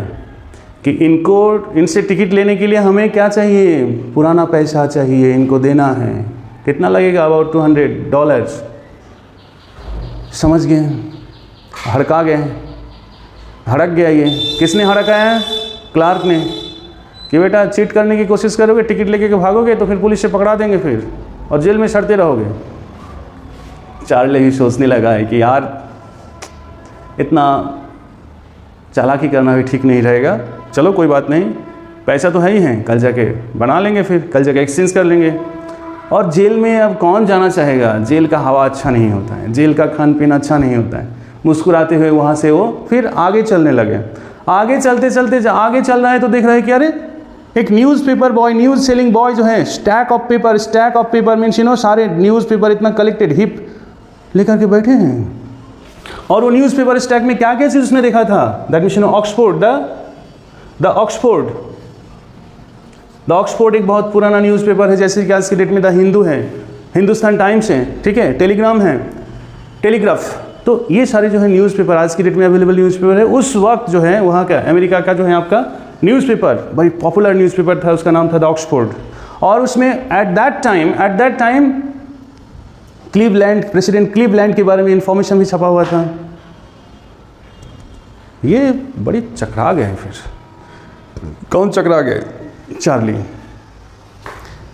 कि इनसे टिकट लेने के लिए हमें क्या चाहिए? पुराना पैसा चाहिए, इनको देना है। कितना लगेगा? अबाउट $200। समझ गए, हड़का गए, हड़क गया। ये किसने हड़काया? क्लार्क ने, कि बेटा चीट करने की कोशिश करोगे, टिकट लेके भागोगे तो फिर पुलिस से पकड़ा देंगे फिर, और जेल में सड़ते रहोगे। चार्ली भी सोचने लगा है कि यार इतना चालाकी करना भी ठीक नहीं रहेगा, चलो कोई बात नहीं, पैसा तो है ही है, कल जाके बना लेंगे, फिर कल जाके एक्सचेंज कर लेंगे। और जेल में अब कौन जाना चाहेगा? जेल का हवा अच्छा नहीं होता है, जेल का खान पीना अच्छा नहीं होता है। मुस्कुराते हुए वहाँ से वो फिर आगे चलने लगे। आगे चलते चलते आगे चल रहा है तो देख रहा है कि अरे एक newspaper boy, news selling boy जो है, स्टैक ऑफ पेपर मीन्स सारे न्यूज़पेपर इतना कलेक्टेड हिप लेकर के बैठे हैं। और वो न्यूज़पेपर स्टैक में क्या क्या चीज़ उसने देखा था? That means Oxford, the Oxford एक बहुत पुराना न्यूज़पेपर है, जैसे कि आज की डेट में द हिंदू है, हिंदुस्तान टाइम्स है, ठीक है, टेलीग्राम है, टेलीग्राफ। तो ये सारे जो है न्यूज़पेपर आज की डेट में अवेलेबल न्यूज़पेपर है। उस वक्त जो है वहाँ का अमेरिका का जो है आपका न्यूज़पेपर, बड़ी पॉपुलर न्यूज़पेपर था, उसका नाम था द ऑक्सफोर्ड। और उसमें at that time president Cleveland के बारे में इंफॉर्मेशन भी छपा हुआ था। ये बड़ी चकरा गए। फिर कौन चकरा गए?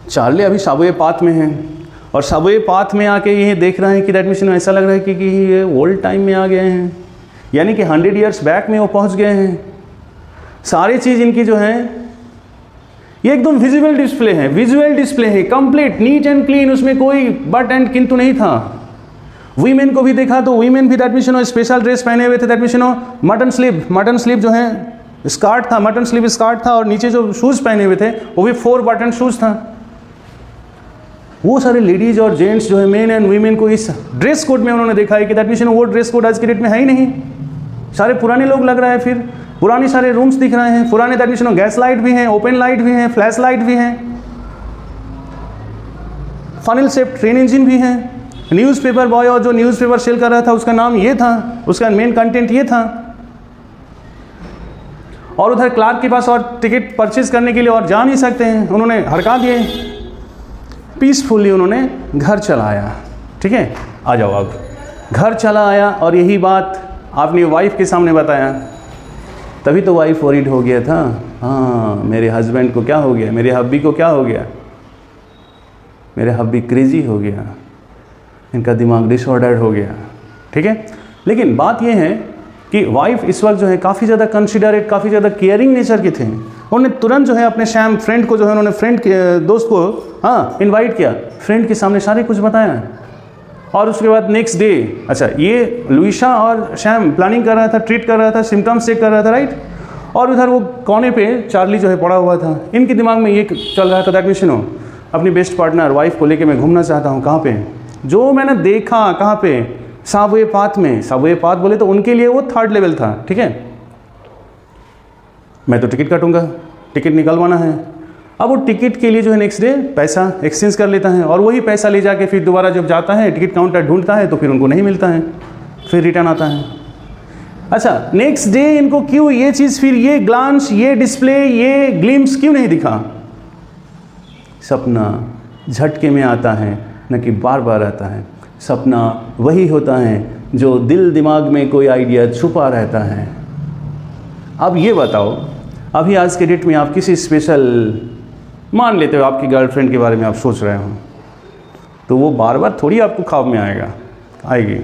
चार्ली अभी सबवे पाथ में है, और सबवे पाथ में आके ये देख रहे हैं कि दैट मीन्स ऐसा लग रहा है कि ये ओल्ड टाइम में आ गए हैं, यानी कि 100 ईयर्स बैक में वो पहुंच गए हैं। सारी चीज़ इनकी जो है ये एकदम विजुअल डिस्प्ले है, कंप्लीट नीट एंड क्लीन, उसमें कोई बट एंड किंतु नहीं था। वीमेन को भी देखा तो वीमेन भी दैट मीन्स स्पेशल ड्रेस पहने हुए थे, दैट मीन्स मटन स्लीव जो है स्कर्ट था, मटन स्लीव स्कर्ट था, और नीचे जो शूज़ पहने हुए थे वो भी 4 बटन शूज़ था। वो सारे लेडीज और जेंट्स जो है, मेन एंड वीमेन को इस ड्रेस कोड में उन्होंने देखा है कि दैट मीन्स वो ड्रेस कोड आज की डेट में है ही नहीं। सारे पुराने लोग लग रहा है, फिर पुराने सारे रूम्स दिख रहे हैं, पुराने दैट मीन्स गैस लाइट भी हैं, ओपन लाइट भी हैं, फ्लैश लाइट भी हैं, फनल शेप ट्रेन इंजन भी हैं। न्यूज़पेपर बॉय और जो न्यूज़पेपर सेल कर रहा था उसका नाम ये था, उसका मेन कंटेंट ये था। और उधर क्लार्क के पास और टिकट परचेज करने के लिए और जा नहीं सकते हैं, उन्होंने हड़का दिए। पीसफुली उन्होंने घर चला आया। ठीक है, आ जाओ। अब घर चला आया और यही बात आपने वाइफ के सामने बताया, तभी तो वाइफ वरीड हो गया था। हाँ, मेरे हस्बैंड को क्या हो गया, मेरे हब्बी को क्या हो गया, मेरे हब्बी क्रेजी हो गया, इनका दिमाग डिसऑर्डर्ड हो गया। ठीक है, लेकिन बात यह है कि वाइफ इस वक्त जो है काफ़ी ज़्यादा कंसिडरेट, काफ़ी ज़्यादा केयरिंग नेचर के थे। उन्होंने तुरंत जो है अपने शैम फ्रेंड को जो है उन्होंने फ्रेंड के दोस्त को इनवाइट किया, फ्रेंड के सामने सारे कुछ बताया। और उसके बाद नेक्स्ट डे, अच्छा ये लुइसा और शैम प्लानिंग कर रहा था, ट्रीट कर रहा था, सिम्टम्स चेक कर रहा था, राइट। और उधर वो कोने पे चार्ली जो है पड़ा हुआ था। इनके दिमाग में ये चल रहा था दैट मीन्स अपनी बेस्ट पार्टनर वाइफ को लेके मैं घूमना चाहता हूँ। कहाँ पे? जो मैंने देखा, कहाँ पे? सबवे पाथ में। सबवे पाथ बोले तो उनके लिए वो 3rd लेवल था। ठीक है, मैं तो टिकट काटूंगा, टिकट निकलवाना है। अब वो टिकट के लिए जो है नेक्स्ट डे पैसा एक्सचेंज कर लेता है, और वही पैसा ले जाके फिर दोबारा जब जाता है टिकट काउंटर ढूंढता है तो फिर उनको नहीं मिलता है, फिर रिटर्न आता है। अच्छा, नेक्स्ट डे इनको क्यों ये चीज़, फिर ये ग्लांस, ये डिस्प्ले, ये ग्लिम्स क्यों नहीं दिखा? सपना झटके में आता है, न कि बार बार आता है। सपना वही होता है जो दिल दिमाग में कोई आइडिया छुपा रहता है। अब ये बताओ, अभी आज के डेट में आप किसी स्पेशल, मान लेते हो आपकी गर्लफ्रेंड के बारे में आप सोच रहे हो, तो वो बार बार थोड़ी आपको ख्वाब में आएगी।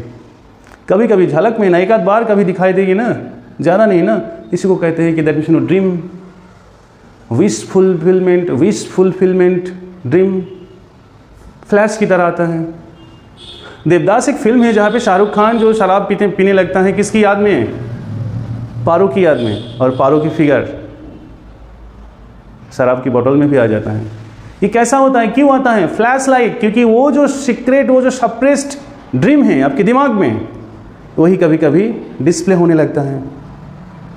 कभी कभी झलक में ना, एक आध बार कभी दिखाई देगी ना, ज़्यादा नहीं ना। इसी को कहते हैं कि that means dream, wish fulfilment, dream flash की तरह आता है। देवदास एक फिल्म है जहाँ पे शाहरुख खान जो शराब पीने लगता है, किसकी याद में? पारो की याद में, और पारो की फिगर शराब की बोतल में भी आ जाता है। ये कैसा होता है, क्यों आता है? फ्लैश लाइट, क्योंकि वो जो सीक्रेट, वो जो सप्रेस्ड ड्रीम है आपके दिमाग में, वही कभी कभी डिस्प्ले होने लगता है।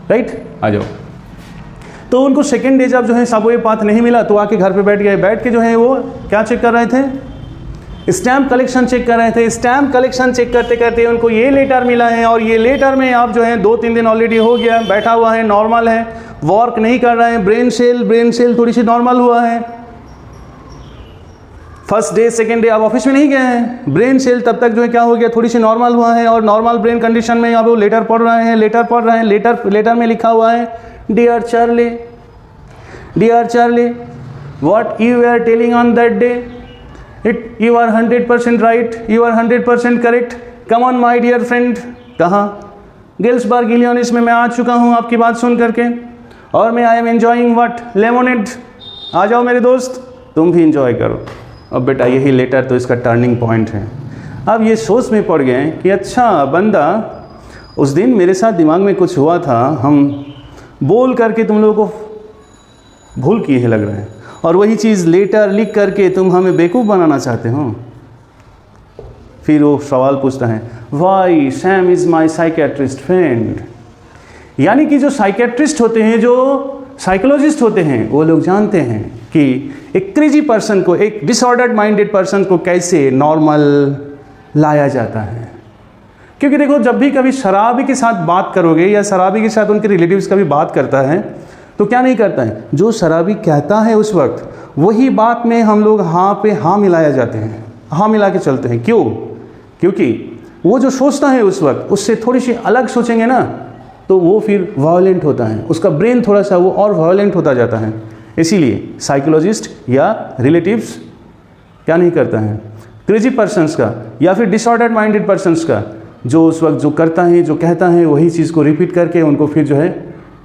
राइट, आ जाओ। तो उनको सेकेंड डे जब जो है सबवे पाथ नहीं मिला तो आके घर पे बैठ गए। बैठ के जो है वो क्या चेक कर रहे थे? स्टैम्प कलेक्शन चेक कर रहे थे। स्टैम्प कलेक्शन चेक करते करते उनको ये लेटर मिला है, और ये लेटर में आप जो है 2-3 दिन ऑलरेडी हो गया, बैठा हुआ है, नॉर्मल है, वर्क नहीं कर रहे हैं, ब्रेन सेल थोड़ी सी नॉर्मल हुआ है। फर्स्ट डे सेकेंड डे आप ऑफिस में नहीं गए हैं, ब्रेन सेल तब तक जो है क्या हो गया, थोड़ी सी नॉर्मल हुआ है, और नॉर्मल ब्रेन कंडीशन में आप वो लेटर पढ़ रहे हैं। लेटर में लिखा हुआ है, dear Charlie, what you are telling on that day, you are 100% right, you are 100% correct, come on my dear friend। कहाँ? गिल्सबर्ग इलिनॉइस में मैं आ चुका हूँ आपकी बात सुन करके, और मैं I am enjoying what, lemonade. आ जाओ मेरे दोस्त, तुम भी इंजॉय करो। अब बेटा यही लेटर तो इसका टर्निंग पॉइंट है। अब ये सोच में पड़ गए कि अच्छा बंदा, उस दिन मेरे साथ दिमाग में कुछ हुआ था, हम बोल करके तुम लोगों को भूल किए हैं लग रहे हैं, और वही चीज़ लेटर लिख करके तुम हमें बेवकूफ़ बनाना चाहते हो। फिर वो सवाल पूछता है, why Sam is my psychiatrist friend. यानी कि जो साइकेट्रिस्ट होते हैं, जो साइकोलॉजिस्ट होते हैं, वो लोग जानते हैं कि एक क्रेजी पर्सन को, एक डिसऑर्डर्ड माइंडेड पर्सन को कैसे नॉर्मल लाया जाता है। क्योंकि देखो, जब भी कभी शराबी के साथ बात करोगे, या शराबी के साथ उनके रिलेटिव्स कभी बात करता है, तो क्या नहीं करता है, जो शराबी कहता है उस वक्त वही बात में हम लोग हाँ पे हाँ मिलाया जाते हैं, हाँ मिला के चलते हैं। क्यों? क्योंकि वो जो सोचता है उस वक्त, उससे थोड़ी सी अलग सोचेंगे ना, तो वो फिर वायलेंट होता है, उसका ब्रेन थोड़ा सा वो और वायलेंट होता जाता है। इसीलिए साइकोलॉजिस्ट या रिलेटिव्स क्या नहीं करता है, क्रेजी पर्सन्स का या फिर डिसऑर्डर्ड माइंडेड पर्सन्स का, जो उस वक्त जो करता है, जो कहता है, वही चीज़ को रिपीट करके उनको फिर जो है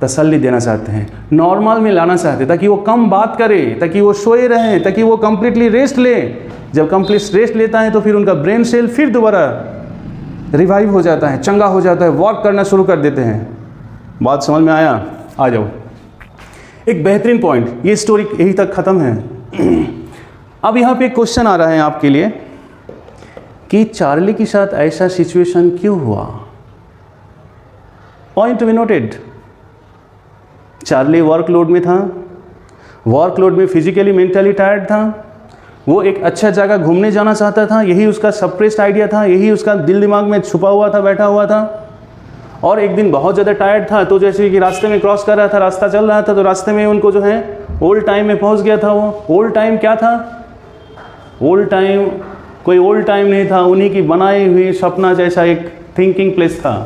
तसल्ली देना चाहते हैं, नॉर्मल में लाना चाहते हैं, ताकि वो कम बात करे, ताकि वो सोए रहें, ताकि वो कंप्लीटली रेस्ट ले। जब कंप्लीट रेस्ट लेता है तो फिर उनका ब्रेन सेल फिर दोबारा रिवाइव हो जाता है, चंगा हो जाता है, वर्क करना शुरू कर देते हैं। बात समझ में आया? आ जाओ। एक बेहतरीन पॉइंट, ये स्टोरी यहीं तक ख़त्म है। अब यहाँ पे एक क्वेश्चन आ रहा है आपके लिए कि चार्ली के साथ ऐसा सिचुएशन क्यों हुआ? Point to be noted. Charlie workload में था, वर्कलोड में फिजिकली मेंटली टायर्ड था, वो एक अच्छा जगह घूमने जाना चाहता था, यही उसका सप्रेस्ड आइडिया था, यही उसका दिल दिमाग में छुपा हुआ था, बैठा हुआ था। और एक दिन बहुत ज़्यादा टायर्ड था, तो जैसे कि रास्ते में क्रॉस कर रहा था, रास्ता चल रहा था, तो रास्ते में उनको जो है ओल्ड टाइम में पहुंच गया था। वो ओल्ड टाइम क्या था? ओल्ड टाइम कोई ओल्ड टाइम नहीं था, उन्हीं की बनाई हुई सपना जैसा एक थिंकिंग प्लेस था।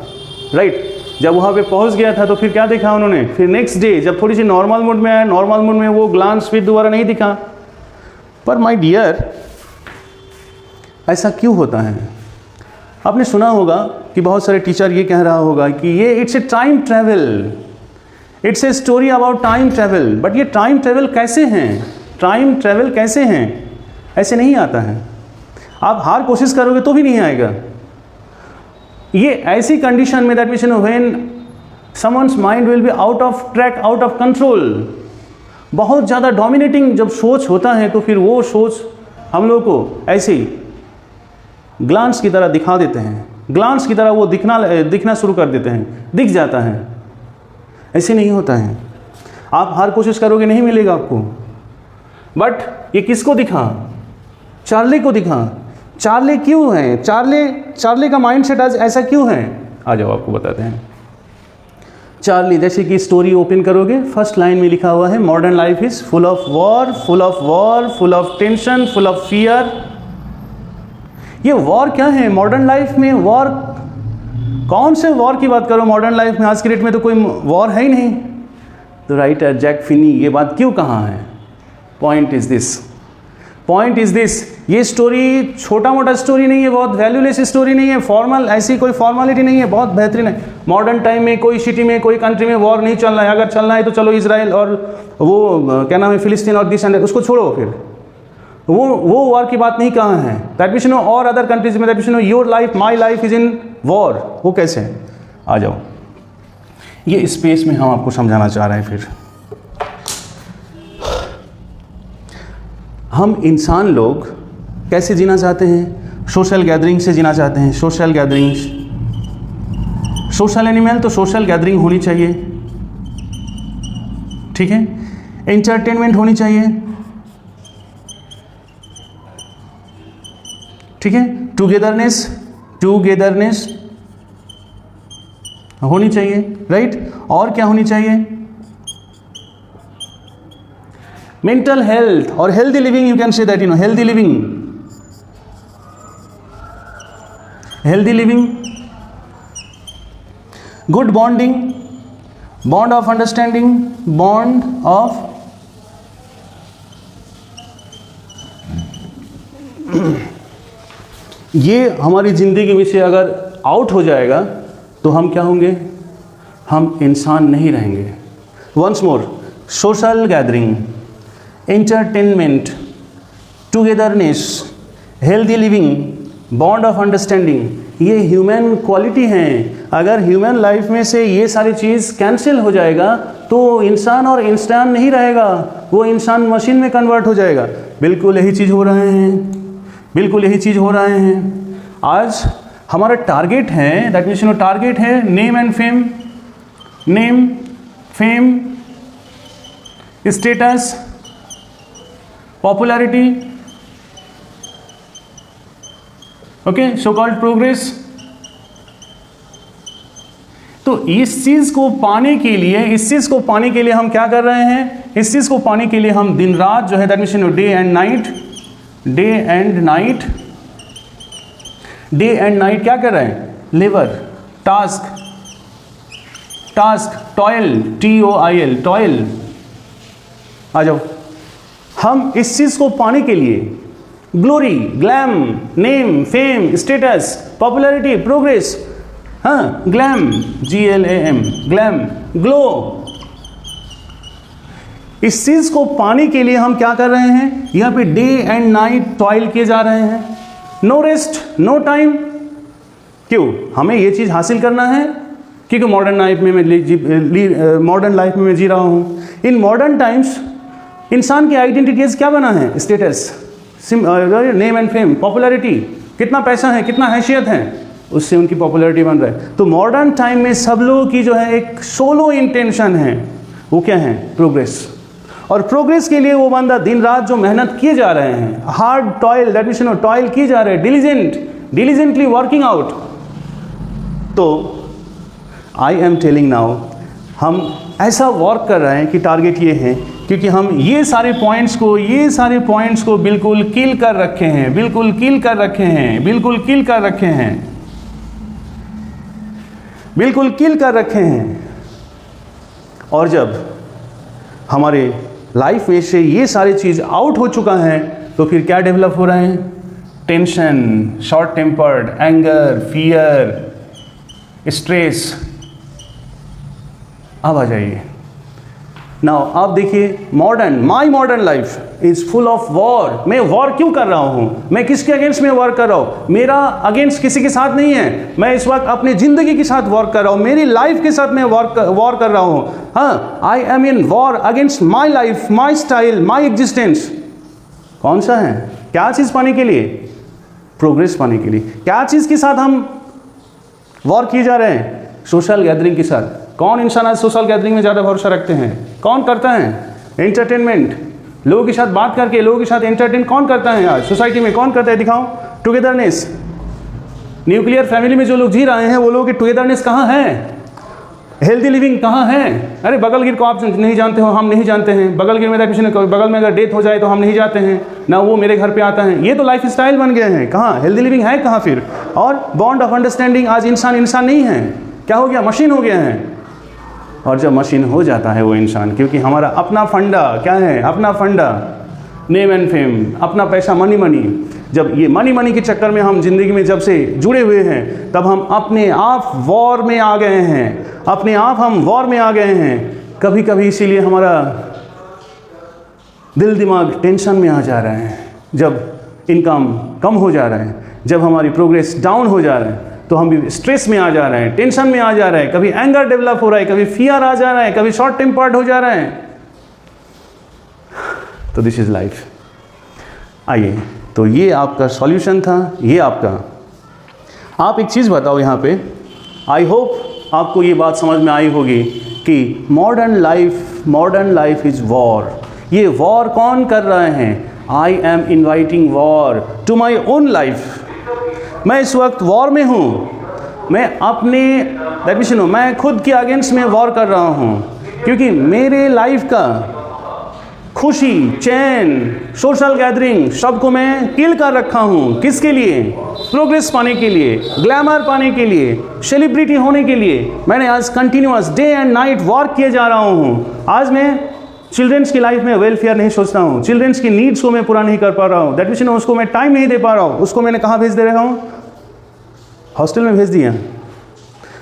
राइट, जब वहाँ पे पहुँच गया था तो फिर क्या देखा उन्होंने? फिर नेक्स्ट डे जब थोड़ी सी नॉर्मल मूड में आया, नॉर्मल मूड में वो ग्लांस फिर दोबारा नहीं दिखा। पर माय डियर, ऐसा क्यों होता है? आपने सुना होगा कि बहुत सारे टीचर ये कह रहा होगा कि ये it's a time travel, it's a story about time travel. But ये टाइम ट्रैवल कैसे हैं? टाइम ट्रैवल कैसे हैं? ऐसे नहीं आता है। आप हर कोशिश करोगे तो भी नहीं आएगा। ये ऐसी कंडीशन में, that means when someone's mind will be out of track, out of control, बहुत ज़्यादा डोमिनेटिंग जब सोच होता है, तो फिर वो सोच हम लोग को ऐसे ही ग्लांस की तरह दिखा देते हैं, ग्लांस की तरह वो दिखना शुरू कर देते हैं, दिख जाता है। ऐसे नहीं होता है, आप हर कोशिश करोगे नहीं मिलेगा आपको। बट ये किसको दिखा? चार्ली को दिखा। चार्ली क्यों है? चार्ली का माइंड सेट आज ऐसा क्यों है? आ जाओ आपको बताते हैं। चार्ली, जैसे कि स्टोरी ओपन करोगे, फर्स्ट लाइन में लिखा हुआ है, modern life is full of war, full of war, full of tension, full of fear. ये वॉर क्या है? मॉडर्न लाइफ में वॉर, कौन से वॉर की बात करो मॉडर्न लाइफ में? आज की डेट में तो कोई वॉर है ही नहीं। तो राइटर जैक फिनी ये बात क्यों कहा है? पॉइंट इज दिस, ये स्टोरी छोटा मोटा स्टोरी नहीं है, बहुत वैल्यूलेस स्टोरी नहीं है, फॉर्मल, ऐसी कोई फॉर्मेलिटी नहीं है, बहुत बेहतरीन है। मॉडर्न टाइम में कोई सिटी में, कोई कंट्री में वॉर नहीं चल रहा है। अगर चलना है तो चलो इजराइल और वो क्या नाम है, फिलिस्तीन और दिस एंड उसको छोड़ो, फिर वो वॉर की बात नहीं कहा है। दैट मीन्स नो और अदर कंट्रीज में, that means know your life, my life is in war. वो कैसे है? आ जाओ। ये स्पेस में हम आपको समझाना चाह रहे हैं। फिर हम इंसान लोग कैसे जीना चाहते हैं? सोशल गैदरिंग से जीना चाहते हैं। सोशल गैदरिंग्स, सोशल एनिमल, तो सोशल गैदरिंग होनी चाहिए, ठीक है। एंटरटेनमेंट होनी चाहिए, ठीक है। टुगेदरनेस होनी चाहिए, राइट। और क्या होनी चाहिए? मेंटल हेल्थ और healthy living, you can say that, healthy living, good bonding, bond of understanding, bond of ये हमारी ज़िंदगी में से अगर आउट हो जाएगा तो हम क्या होंगे? हम इंसान नहीं रहेंगे। Once more, social gathering, entertainment, togetherness, healthy living, bond of understanding, ये ह्यूमन क्वालिटी हैं। अगर ह्यूमन लाइफ में से ये सारी चीज़ कैंसिल हो जाएगा तो इंसान और इंसान नहीं रहेगा, वो इंसान मशीन में कन्वर्ट हो जाएगा। बिल्कुल यही चीज़ हो रहे हैं, आज हमारा टारगेट है, दैट मीन्स टारगेट है name and fame, status, popularity, okay, so called progress. तो इस चीज़ को पाने के लिए हम क्या कर रहे हैं? इस चीज़ को पाने के लिए हम दिन रात जो है, that means day and night क्या कर रहे हैं? Labour, task, toil, TOIL, toil. आ जाओ। हम इस चीज़ को पाने के लिए glory, glam, name, fame, status, popularity, progress, हाँ, ग्लैम, GLAM, ग्लैम, ग्लो, इस चीज़ को पाने के लिए हम क्या कर रहे हैं? यहाँ पे डे एंड नाइट टॉयल किए जा रहे हैं। No rest, no time. क्यों? हमें ये चीज़ हासिल करना है, क्योंकि मॉडर्न लाइफ में मैं जी रहा हूँ। इन मॉडर्न टाइम्स इंसान की आइडेंटिटीज़ क्या बना है? Status, name and fame, popularity, कितना पैसा है, कितना हैसियत है, उससे उनकी पॉपुलैरिटी बन रहा है। तो मॉडर्न टाइम में सब लोगों की जो है एक सोलो इंटेंशन है, वो क्या है? प्रोग्रेस। और प्रोग्रेस के लिए वो बंदा दिन रात जो मेहनत किए जा रहे हैं, hard toil, that means toil किए जा रहे हैं, डिलीजेंटली वर्किंग आउट। तो आई एम टेलिंग नाउ, हम ऐसा वर्क कर रहे हैं कि टारगेट ये है, क्योंकि हम ये सारे पॉइंट्स को बिल्कुल किल कर रखे हैं। और जब हमारे लाइफ में से ये सारी चीज़ आउट हो चुका है तो फिर क्या डेवलप हो रहे हैं? Tension, short tempered, anger, fear, stress. अब आ जाइए नाउ, आप देखिए my modern life is full of war. मैं वॉर क्यों कर रहा हूँ? मैं किसके अगेंस्ट में वॉर कर रहा हूँ? मेरा अगेंस्ट किसी के साथ नहीं है, मैं इस वक्त अपनी ज़िंदगी के साथ वॉर कर रहा हूँ, मेरी लाइफ के साथ मैं वॉर कर रहा हूँ। हाँ, आई am in war against my life, my style, my existence. कौन सा है? क्या चीज़ पाने के लिए? प्रोग्रेस पाने के लिए। क्या चीज़ के साथ हम वॉर किए जा रहे हैं? सोशल गैदरिंग के साथ। कौन इंसान आज सोशल गैदरिंग में ज़्यादा भरोसा रखते हैं? कौन करता है? एंटरटेनमेंट, लोगों के साथ बात करके लोगों के साथ एंटरटेन कौन करता है? आज सोसाइटी में कौन करता है? दिखाओ। टुगेदरनेस, न्यूक्लियर फैमिली में जो लोग जी रहे हैं वो लोगों की टुगेदरनेस कहाँ है? हेल्दी लिविंग कहाँ है? अरे बगलगिर को आप नहीं जानते हो, हम नहीं जानते हैं। बगलगिर में किसी ने बगल में अगर डेथ हो जाए तो हम नहीं जाते हैं ना, वो मेरे घर पे आता है। ये तो लाइफ स्टाइल बन गए हैं। कहाँ हेल्दी लिविंग है? कहाँ फिर? और बॉन्ड ऑफ अंडरस्टैंडिंग, आज इंसान नहीं है, क्या हो गया? मशीन हो गया है। और जब मशीन हो जाता है वो इंसान, क्योंकि हमारा अपना फंडा क्या है? अपना फंडा नेम एंड फेम, अपना पैसा, मनी। जब ये मनी के चक्कर में हम जिंदगी में जब से जुड़े हुए हैं, तब हम अपने आप वॉर में आ गए हैं। कभी इसीलिए हमारा दिल दिमाग टेंशन में आ जा रहे हैं। जब इनकम कम हो जा रहा है, जब हमारी प्रोग्रेस डाउन हो जा रहा है, तो हम भी स्ट्रेस में आ जा रहे हैं, टेंशन में आ जा रहे हैं, कभी एंगर डेवलप हो रहा है, कभी फियर आ जा रहा है, कभी शॉर्ट टेम्पर्ड हो जा रहा है। तो दिस इज लाइफ। आइए, तो ये आपका सॉल्यूशन था, ये आपका। आप एक चीज़ बताओ यहाँ पे, आई होप आपको ये बात समझ में आई होगी कि मॉडर्न लाइफ इज़ वॉर। ये वॉर कौन कर रहे हैं? I am inviting war to my own life. मैं इस वक्त वॉर में हूँ, मैं अपने दैट मीन्स मैं खुद के अगेंस्ट में वॉर कर रहा हूँ, क्योंकि मेरे लाइफ का खुशी, चैन, सोशल गैदरिंग सबको मैं किल कर रखा हूँ। किसके लिए? प्रोग्रेस पाने के लिए, ग्लैमर पाने के लिए, सेलिब्रिटी होने के लिए। मैंने आज continuous day and night work किए जा रहा हूँ। आज मैं चिल्ड्रंस की लाइफ में वेलफेयर नहीं सोचता हूँ, चिल्ड्रंस की नीड्स को मैं पूरा नहीं कर पा रहा हूँ, दैट मीन्स उसको मैं टाइम नहीं दे पा रहा हूँ। उसको मैंने कहाँ भेज दे रहा हूँ? हॉस्टल में भेज दिया।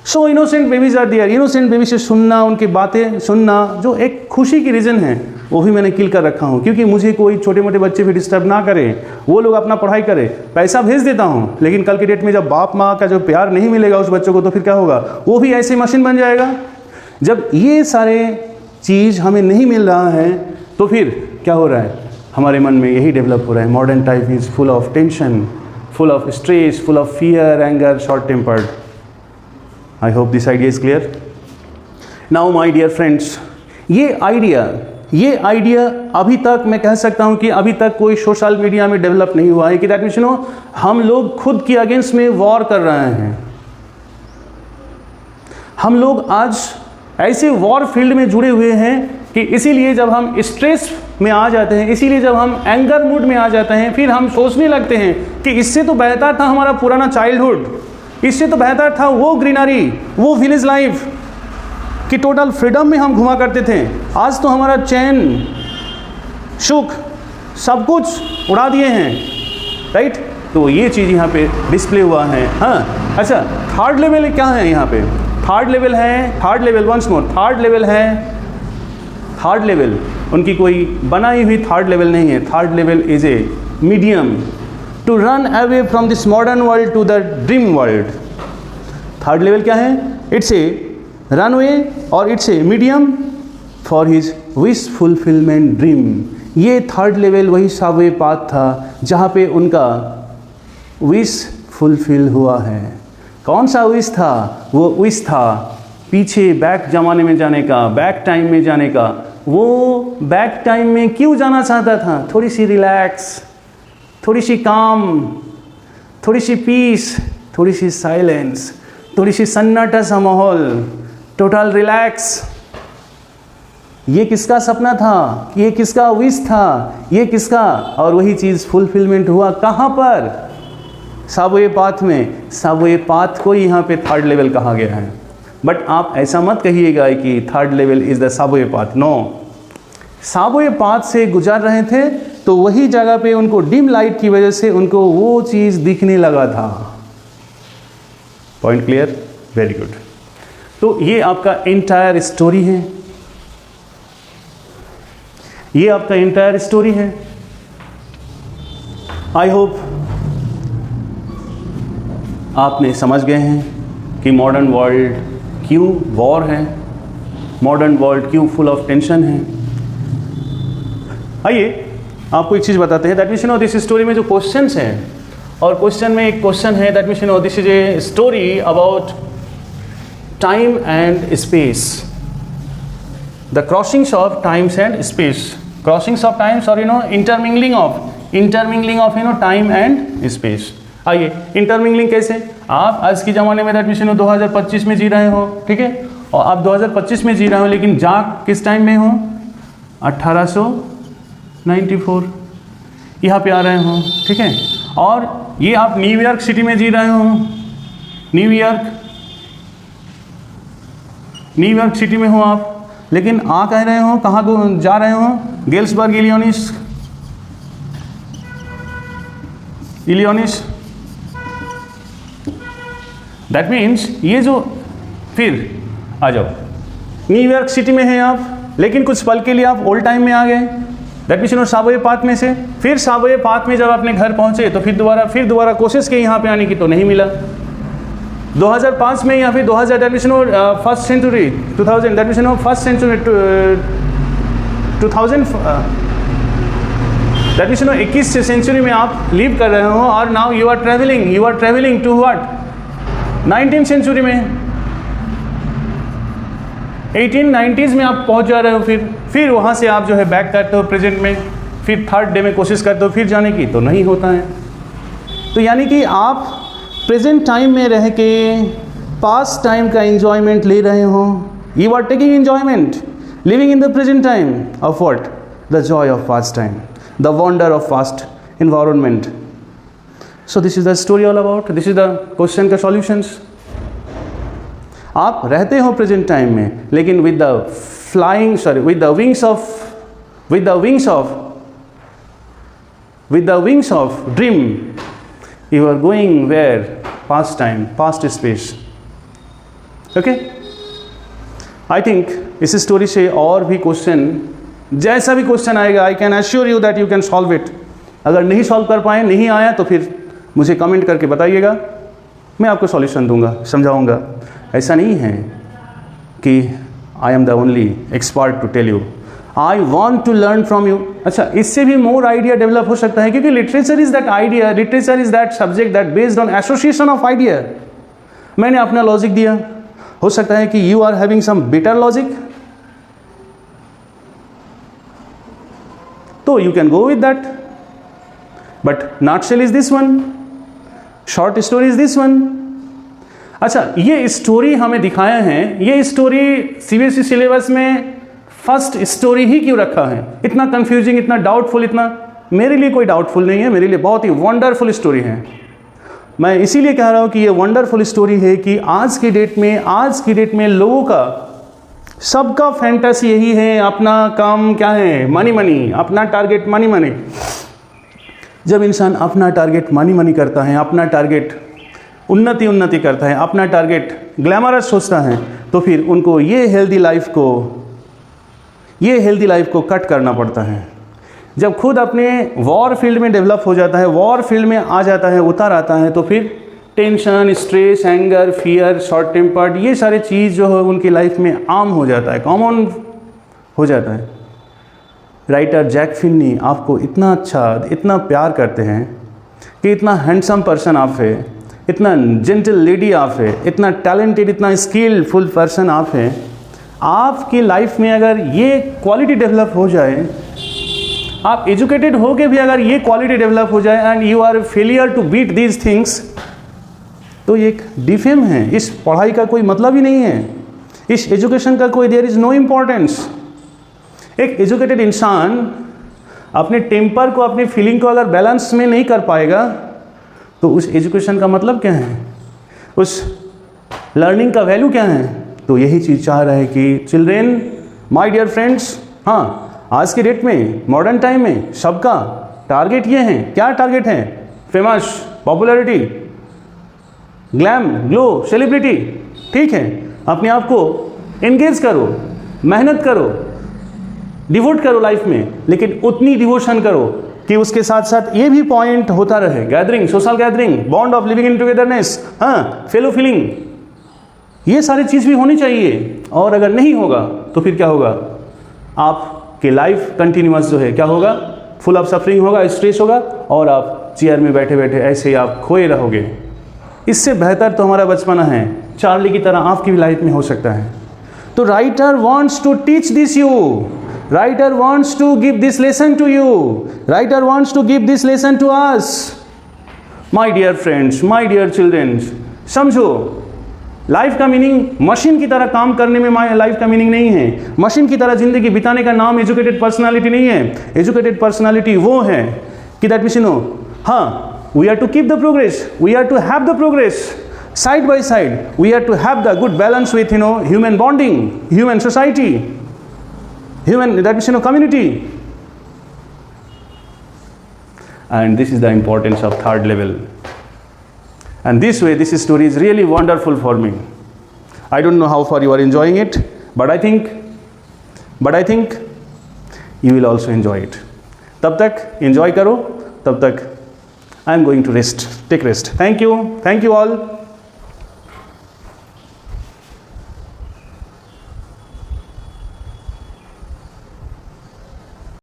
So innocent babies are there. Innocent baby से सुनना, उनकी बातें सुनना, जो एक खुशी की रीज़न है, वो भी मैंने किल कर रखा हूँ, क्योंकि मुझे कोई छोटे मोटे बच्चे भी डिस्टर्ब ना करें, वो लोग अपना पढ़ाई करें। पैसा भेज देता हूँ, लेकिन कल की डेट में जब बाप माँ का जो प्यार नहीं मिलेगा उस बच्चों को, तो फिर क्या होगा? वो भी ऐसे मशीन बन जाएगा। जब ये सारे चीज़ हमें नहीं मिल रहा है, तो फिर क्या हो रहा है? हमारे मन में यही डेवलप हो रहा है, modern type is full of tension, full of stress, full of fear, anger, short tempered. I hope this idea is clear. Now my dear friends, ये आइडिया अभी तक मैं कह सकता हूँ कि अभी तक कोई सोशल मीडिया में डेवलप नहीं हुआ है कि दैट मीन्स हम लोग खुद के अगेंस्ट में वॉर कर रहे हैं। हम लोग आज ऐसे वॉर फील्ड में जुड़े हुए हैं कि इसीलिए जब हम स्ट्रेस में आ जाते हैं, इसीलिए जब हम एंगर मूड में आ जाते हैं, फिर हम सोचने लगते हैं कि इससे तो बेहतर था हमारा पुराना चाइल्डहुड, इससे तो बेहतर था वो ग्रीनरी, वो विलेज लाइफ कि टोटल फ्रीडम में हम घुमा करते थे। आज तो हमारा चैन, सुख, सब कुछ उड़ा दिए हैं, राइट? तो ये चीज़ यहाँ पे डिस्प्ले हुआ है। हाँ, अच्छा, थर्ड लेवल क्या है यहाँ पे? थर्ड लेवल उनकी कोई बनाई हुई थर्ड लेवल नहीं है। Third level is a medium to run away from this modern world to the dream world. Third level क्या है? इट्स ए रनवे और it's a medium for his wish fulfilment dream. ये third level वही subway path था जहाँ पे उनका wish fulfil हुआ है। कौन सा विश था? वो विश था पीछे बैक ज़माने में जाने का, बैक टाइम में जाने का। वो बैक टाइम में क्यों जाना चाहता था? थोड़ी सी रिलैक्स, थोड़ी सी काम, थोड़ी सी पीस, थोड़ी सी साइलेंस, थोड़ी सी सन्नाटा सा माहौल, टोटल रिलैक्स। ये किसका सपना था? ये किसका विश था? ये किसका? और वही चीज़ फुलफिलमेंट हुआ कहाँ पर? सबवे पाथ में। सबवे पाथ को यहाँ पे थर्ड लेवल कहा गया है। बट आप ऐसा मत कहिएगा कि third level is the subway path. No, subway path से गुजर रहे थे तो वही जगह पे उनको डिम लाइट की वजह से उनको वो चीज़ दिखने लगा था। Point clear? Very good. तो ये आपका एंटायर स्टोरी है, ये आपका एंटायर स्टोरी है। आई होप आपने समझ गए हैं कि मॉडर्न वर्ल्ड क्यों वॉर है, मॉडर्न वर्ल्ड क्यों फुल ऑफ टेंशन है। आइए आपको एक चीज़ बताते हैं। दैट मीन्स दिस स्टोरी में जो क्वेश्चंस हैं, और क्वेश्चन में एक क्वेश्चन है that means this is a story about time and space, the crossings of times and space, crossings of times और intermingling of time and space. आइए, intermingling कैसे? आप आज के ज़माने में दैट मीन्स 2025 में जी रहे हो, ठीक है, और आप 2025 में जी रहे हो, लेकिन जा किस टाइम में हो? 1894 यहाँ पे आ रहे हो, ठीक है। और ये आप न्यूयॉर्क सिटी में जी रहे हो, न्यूयॉर्क सिटी में हो आप, लेकिन आ कह रहे हो कहाँ को जा रहे हो? गेल्सबर्ग इलियॉनिस। दैट मीन्स ये जो, फिर आ जाओ, न्यूयॉर्क सिटी में हैं आप, लेकिन कुछ पल के लिए आप ओल्ड टाइम में आ गए। दैट मीन्स सबवे पाथ में से, फिर सबवे पाथ में जब अपने घर पहुंचे तो फिर दोबारा कोशिश की यहाँ पे आने की, तो नहीं मिला। 2005 में या फिर 2000 that means first century 2000 that means first century 2000 that means 21 century में आप लिव कर रहे हो और now you are travelling to what 19th century में 1890s में आप पहुंच जा रहे हो, फिर वहाँ से आप जो है बैक करते हो प्रेजेंट में, फिर थर्ड डे में कोशिश करते हो फिर जाने की, तो नहीं होता है। तो यानी कि आप प्रेजेंट टाइम में रह के पास्ट टाइम का एंजॉयमेंट ले रहे हो। You are taking enjoyment living in the present time of what, the joy of past time, the wonder of past environment. So this is the story all about, this is the question का solutions. आप रहते हो present time में, लेकिन with the wings of dream you are going where, past time, past space. Okay? I think इस story से और भी क्वेश्चन, जैसा भी क्वेश्चन आएगा, I can assure you that you can solve it. अगर नहीं सॉल्व कर पाए, नहीं आया, तो फिर मुझे कमेंट करके बताइएगा, मैं आपको सॉल्यूशन दूंगा, समझाऊंगा। ऐसा नहीं है कि I am the only expert to tell you. I want to learn from you. अच्छा, इससे भी मोर आइडिया डेवलप हो सकता है, क्योंकि literature is that idea, literature is that subject that based on association of idea. मैंने अपना लॉजिक दिया, हो सकता है कि you are having some better logic, तो you can go with that. But nutshell is this one, short story is this one. अच्छा, ये स्टोरी हमें दिखाया है, ये स्टोरी सीबीएसई सिलेबस में फर्स्ट स्टोरी ही क्यों रखा है? इतना कंफ्यूजिंग, इतना डाउटफुल, इतना, मेरे लिए कोई डाउटफुल नहीं है, मेरे लिए बहुत ही वंडरफुल स्टोरी है। मैं इसीलिए कह रहा हूँ कि ये वंडरफुल स्टोरी है कि आज की डेट में लोगों का, सबका फैंटेसी यही है, अपना काम क्या है, मनी, अपना टारगेट मनी। जब इंसान अपना टारगेट मनी करता है, अपना टारगेट उन्नति करता है, अपना टारगेट ग्लैमरस सोचता है, तो फिर उनको ये हेल्दी लाइफ को कट करना पड़ता है। जब खुद अपने वॉर फील्ड में डेवलप हो जाता है, वॉर फील्ड में आ जाता है, उतर आता है, तो फिर tension, stress, anger, fear, short tempered, ये सारे चीज़ जो है उनकी लाइफ में आम हो जाता है, कॉमन हो जाता है। राइटर जैक फिन्नी आपको इतना अच्छा, इतना प्यार करते हैं कि इतना हैंडसम पर्सन आप है, इतना जेंटल लेडी आप है, इतना टैलेंटेड, इतना स्किलफुल पर्सन आप है। आपकी लाइफ में अगर ये क्वालिटी डेवलप हो जाए, आप एजुकेटेड हो के भी अगर ये क्वालिटी डेवलप हो जाए and you are failure to beat these things, तो ये एक डिफेम है। इस पढ़ाई का कोई मतलब ही नहीं है, इस एजुकेशन का कोई देयर इज़ नो इम्पॉर्टेंस। एक एजुकेटेड इंसान अपने टेम्पर को, अपनी फीलिंग को अगर बैलेंस में नहीं कर पाएगा, तो उस एजुकेशन का मतलब क्या है, उस लर्निंग का वैल्यू क्या है? तो यही चीज़ चाह रहा है कि चिल्ड्रेन, माय डियर फ्रेंड्स, हाँ, आज के डेट में, मॉडर्न टाइम में सबका टारगेट ये है। क्या टारगेट है? Famous, popularity, glam, glow, celebrity. ठीक है, अपने आप को एंगेज करो, मेहनत करो, डिवोट करो लाइफ में, लेकिन उतनी डिवोशन करो कि उसके साथ साथ ये भी पॉइंट होता रहे, gathering, social gathering, bond of living in togetherness, हाँ, फेलो फीलिंग, ये सारी चीज़ भी होनी चाहिए। और अगर नहीं होगा तो फिर क्या होगा? आपकी लाइफ कंटिन्यूअस जो है क्या होगा? फुल ऑफ सफरिंग होगा, स्ट्रेस होगा, और आप चेयर में बैठे बैठे ऐसे ही आप खोए रहोगे। इससे बेहतर तो हमारा बचपना है, चार्ली की तरह आपकी भी लाइफ में हो सकता है। तो writer wants to teach this you, writer wants to give this lesson to you, writer wants to give this lesson to us. My dear friends, my dear childrens, समझो, लाइफ का मीनिंग मशीन की तरह काम करने में life का meaning नहीं है। मशीन की तरह जिंदगी बिताने का नाम एजुकेटेड पर्सनालिटी नहीं है। एजुकेटेड पर्सनालिटी वो है कि दैट मीन्स हाँ, we are to keep the progress, we are to have the progress side by side, we are to have the good balance with human bonding, human society, human that means community. And this is the importance of third level. And this way, this story is really wonderful for me. I don't know how far you are enjoying it, but I think you will also enjoy it. तब तक enjoy करो, तब तक I am going to rest. Take rest. Thank you all.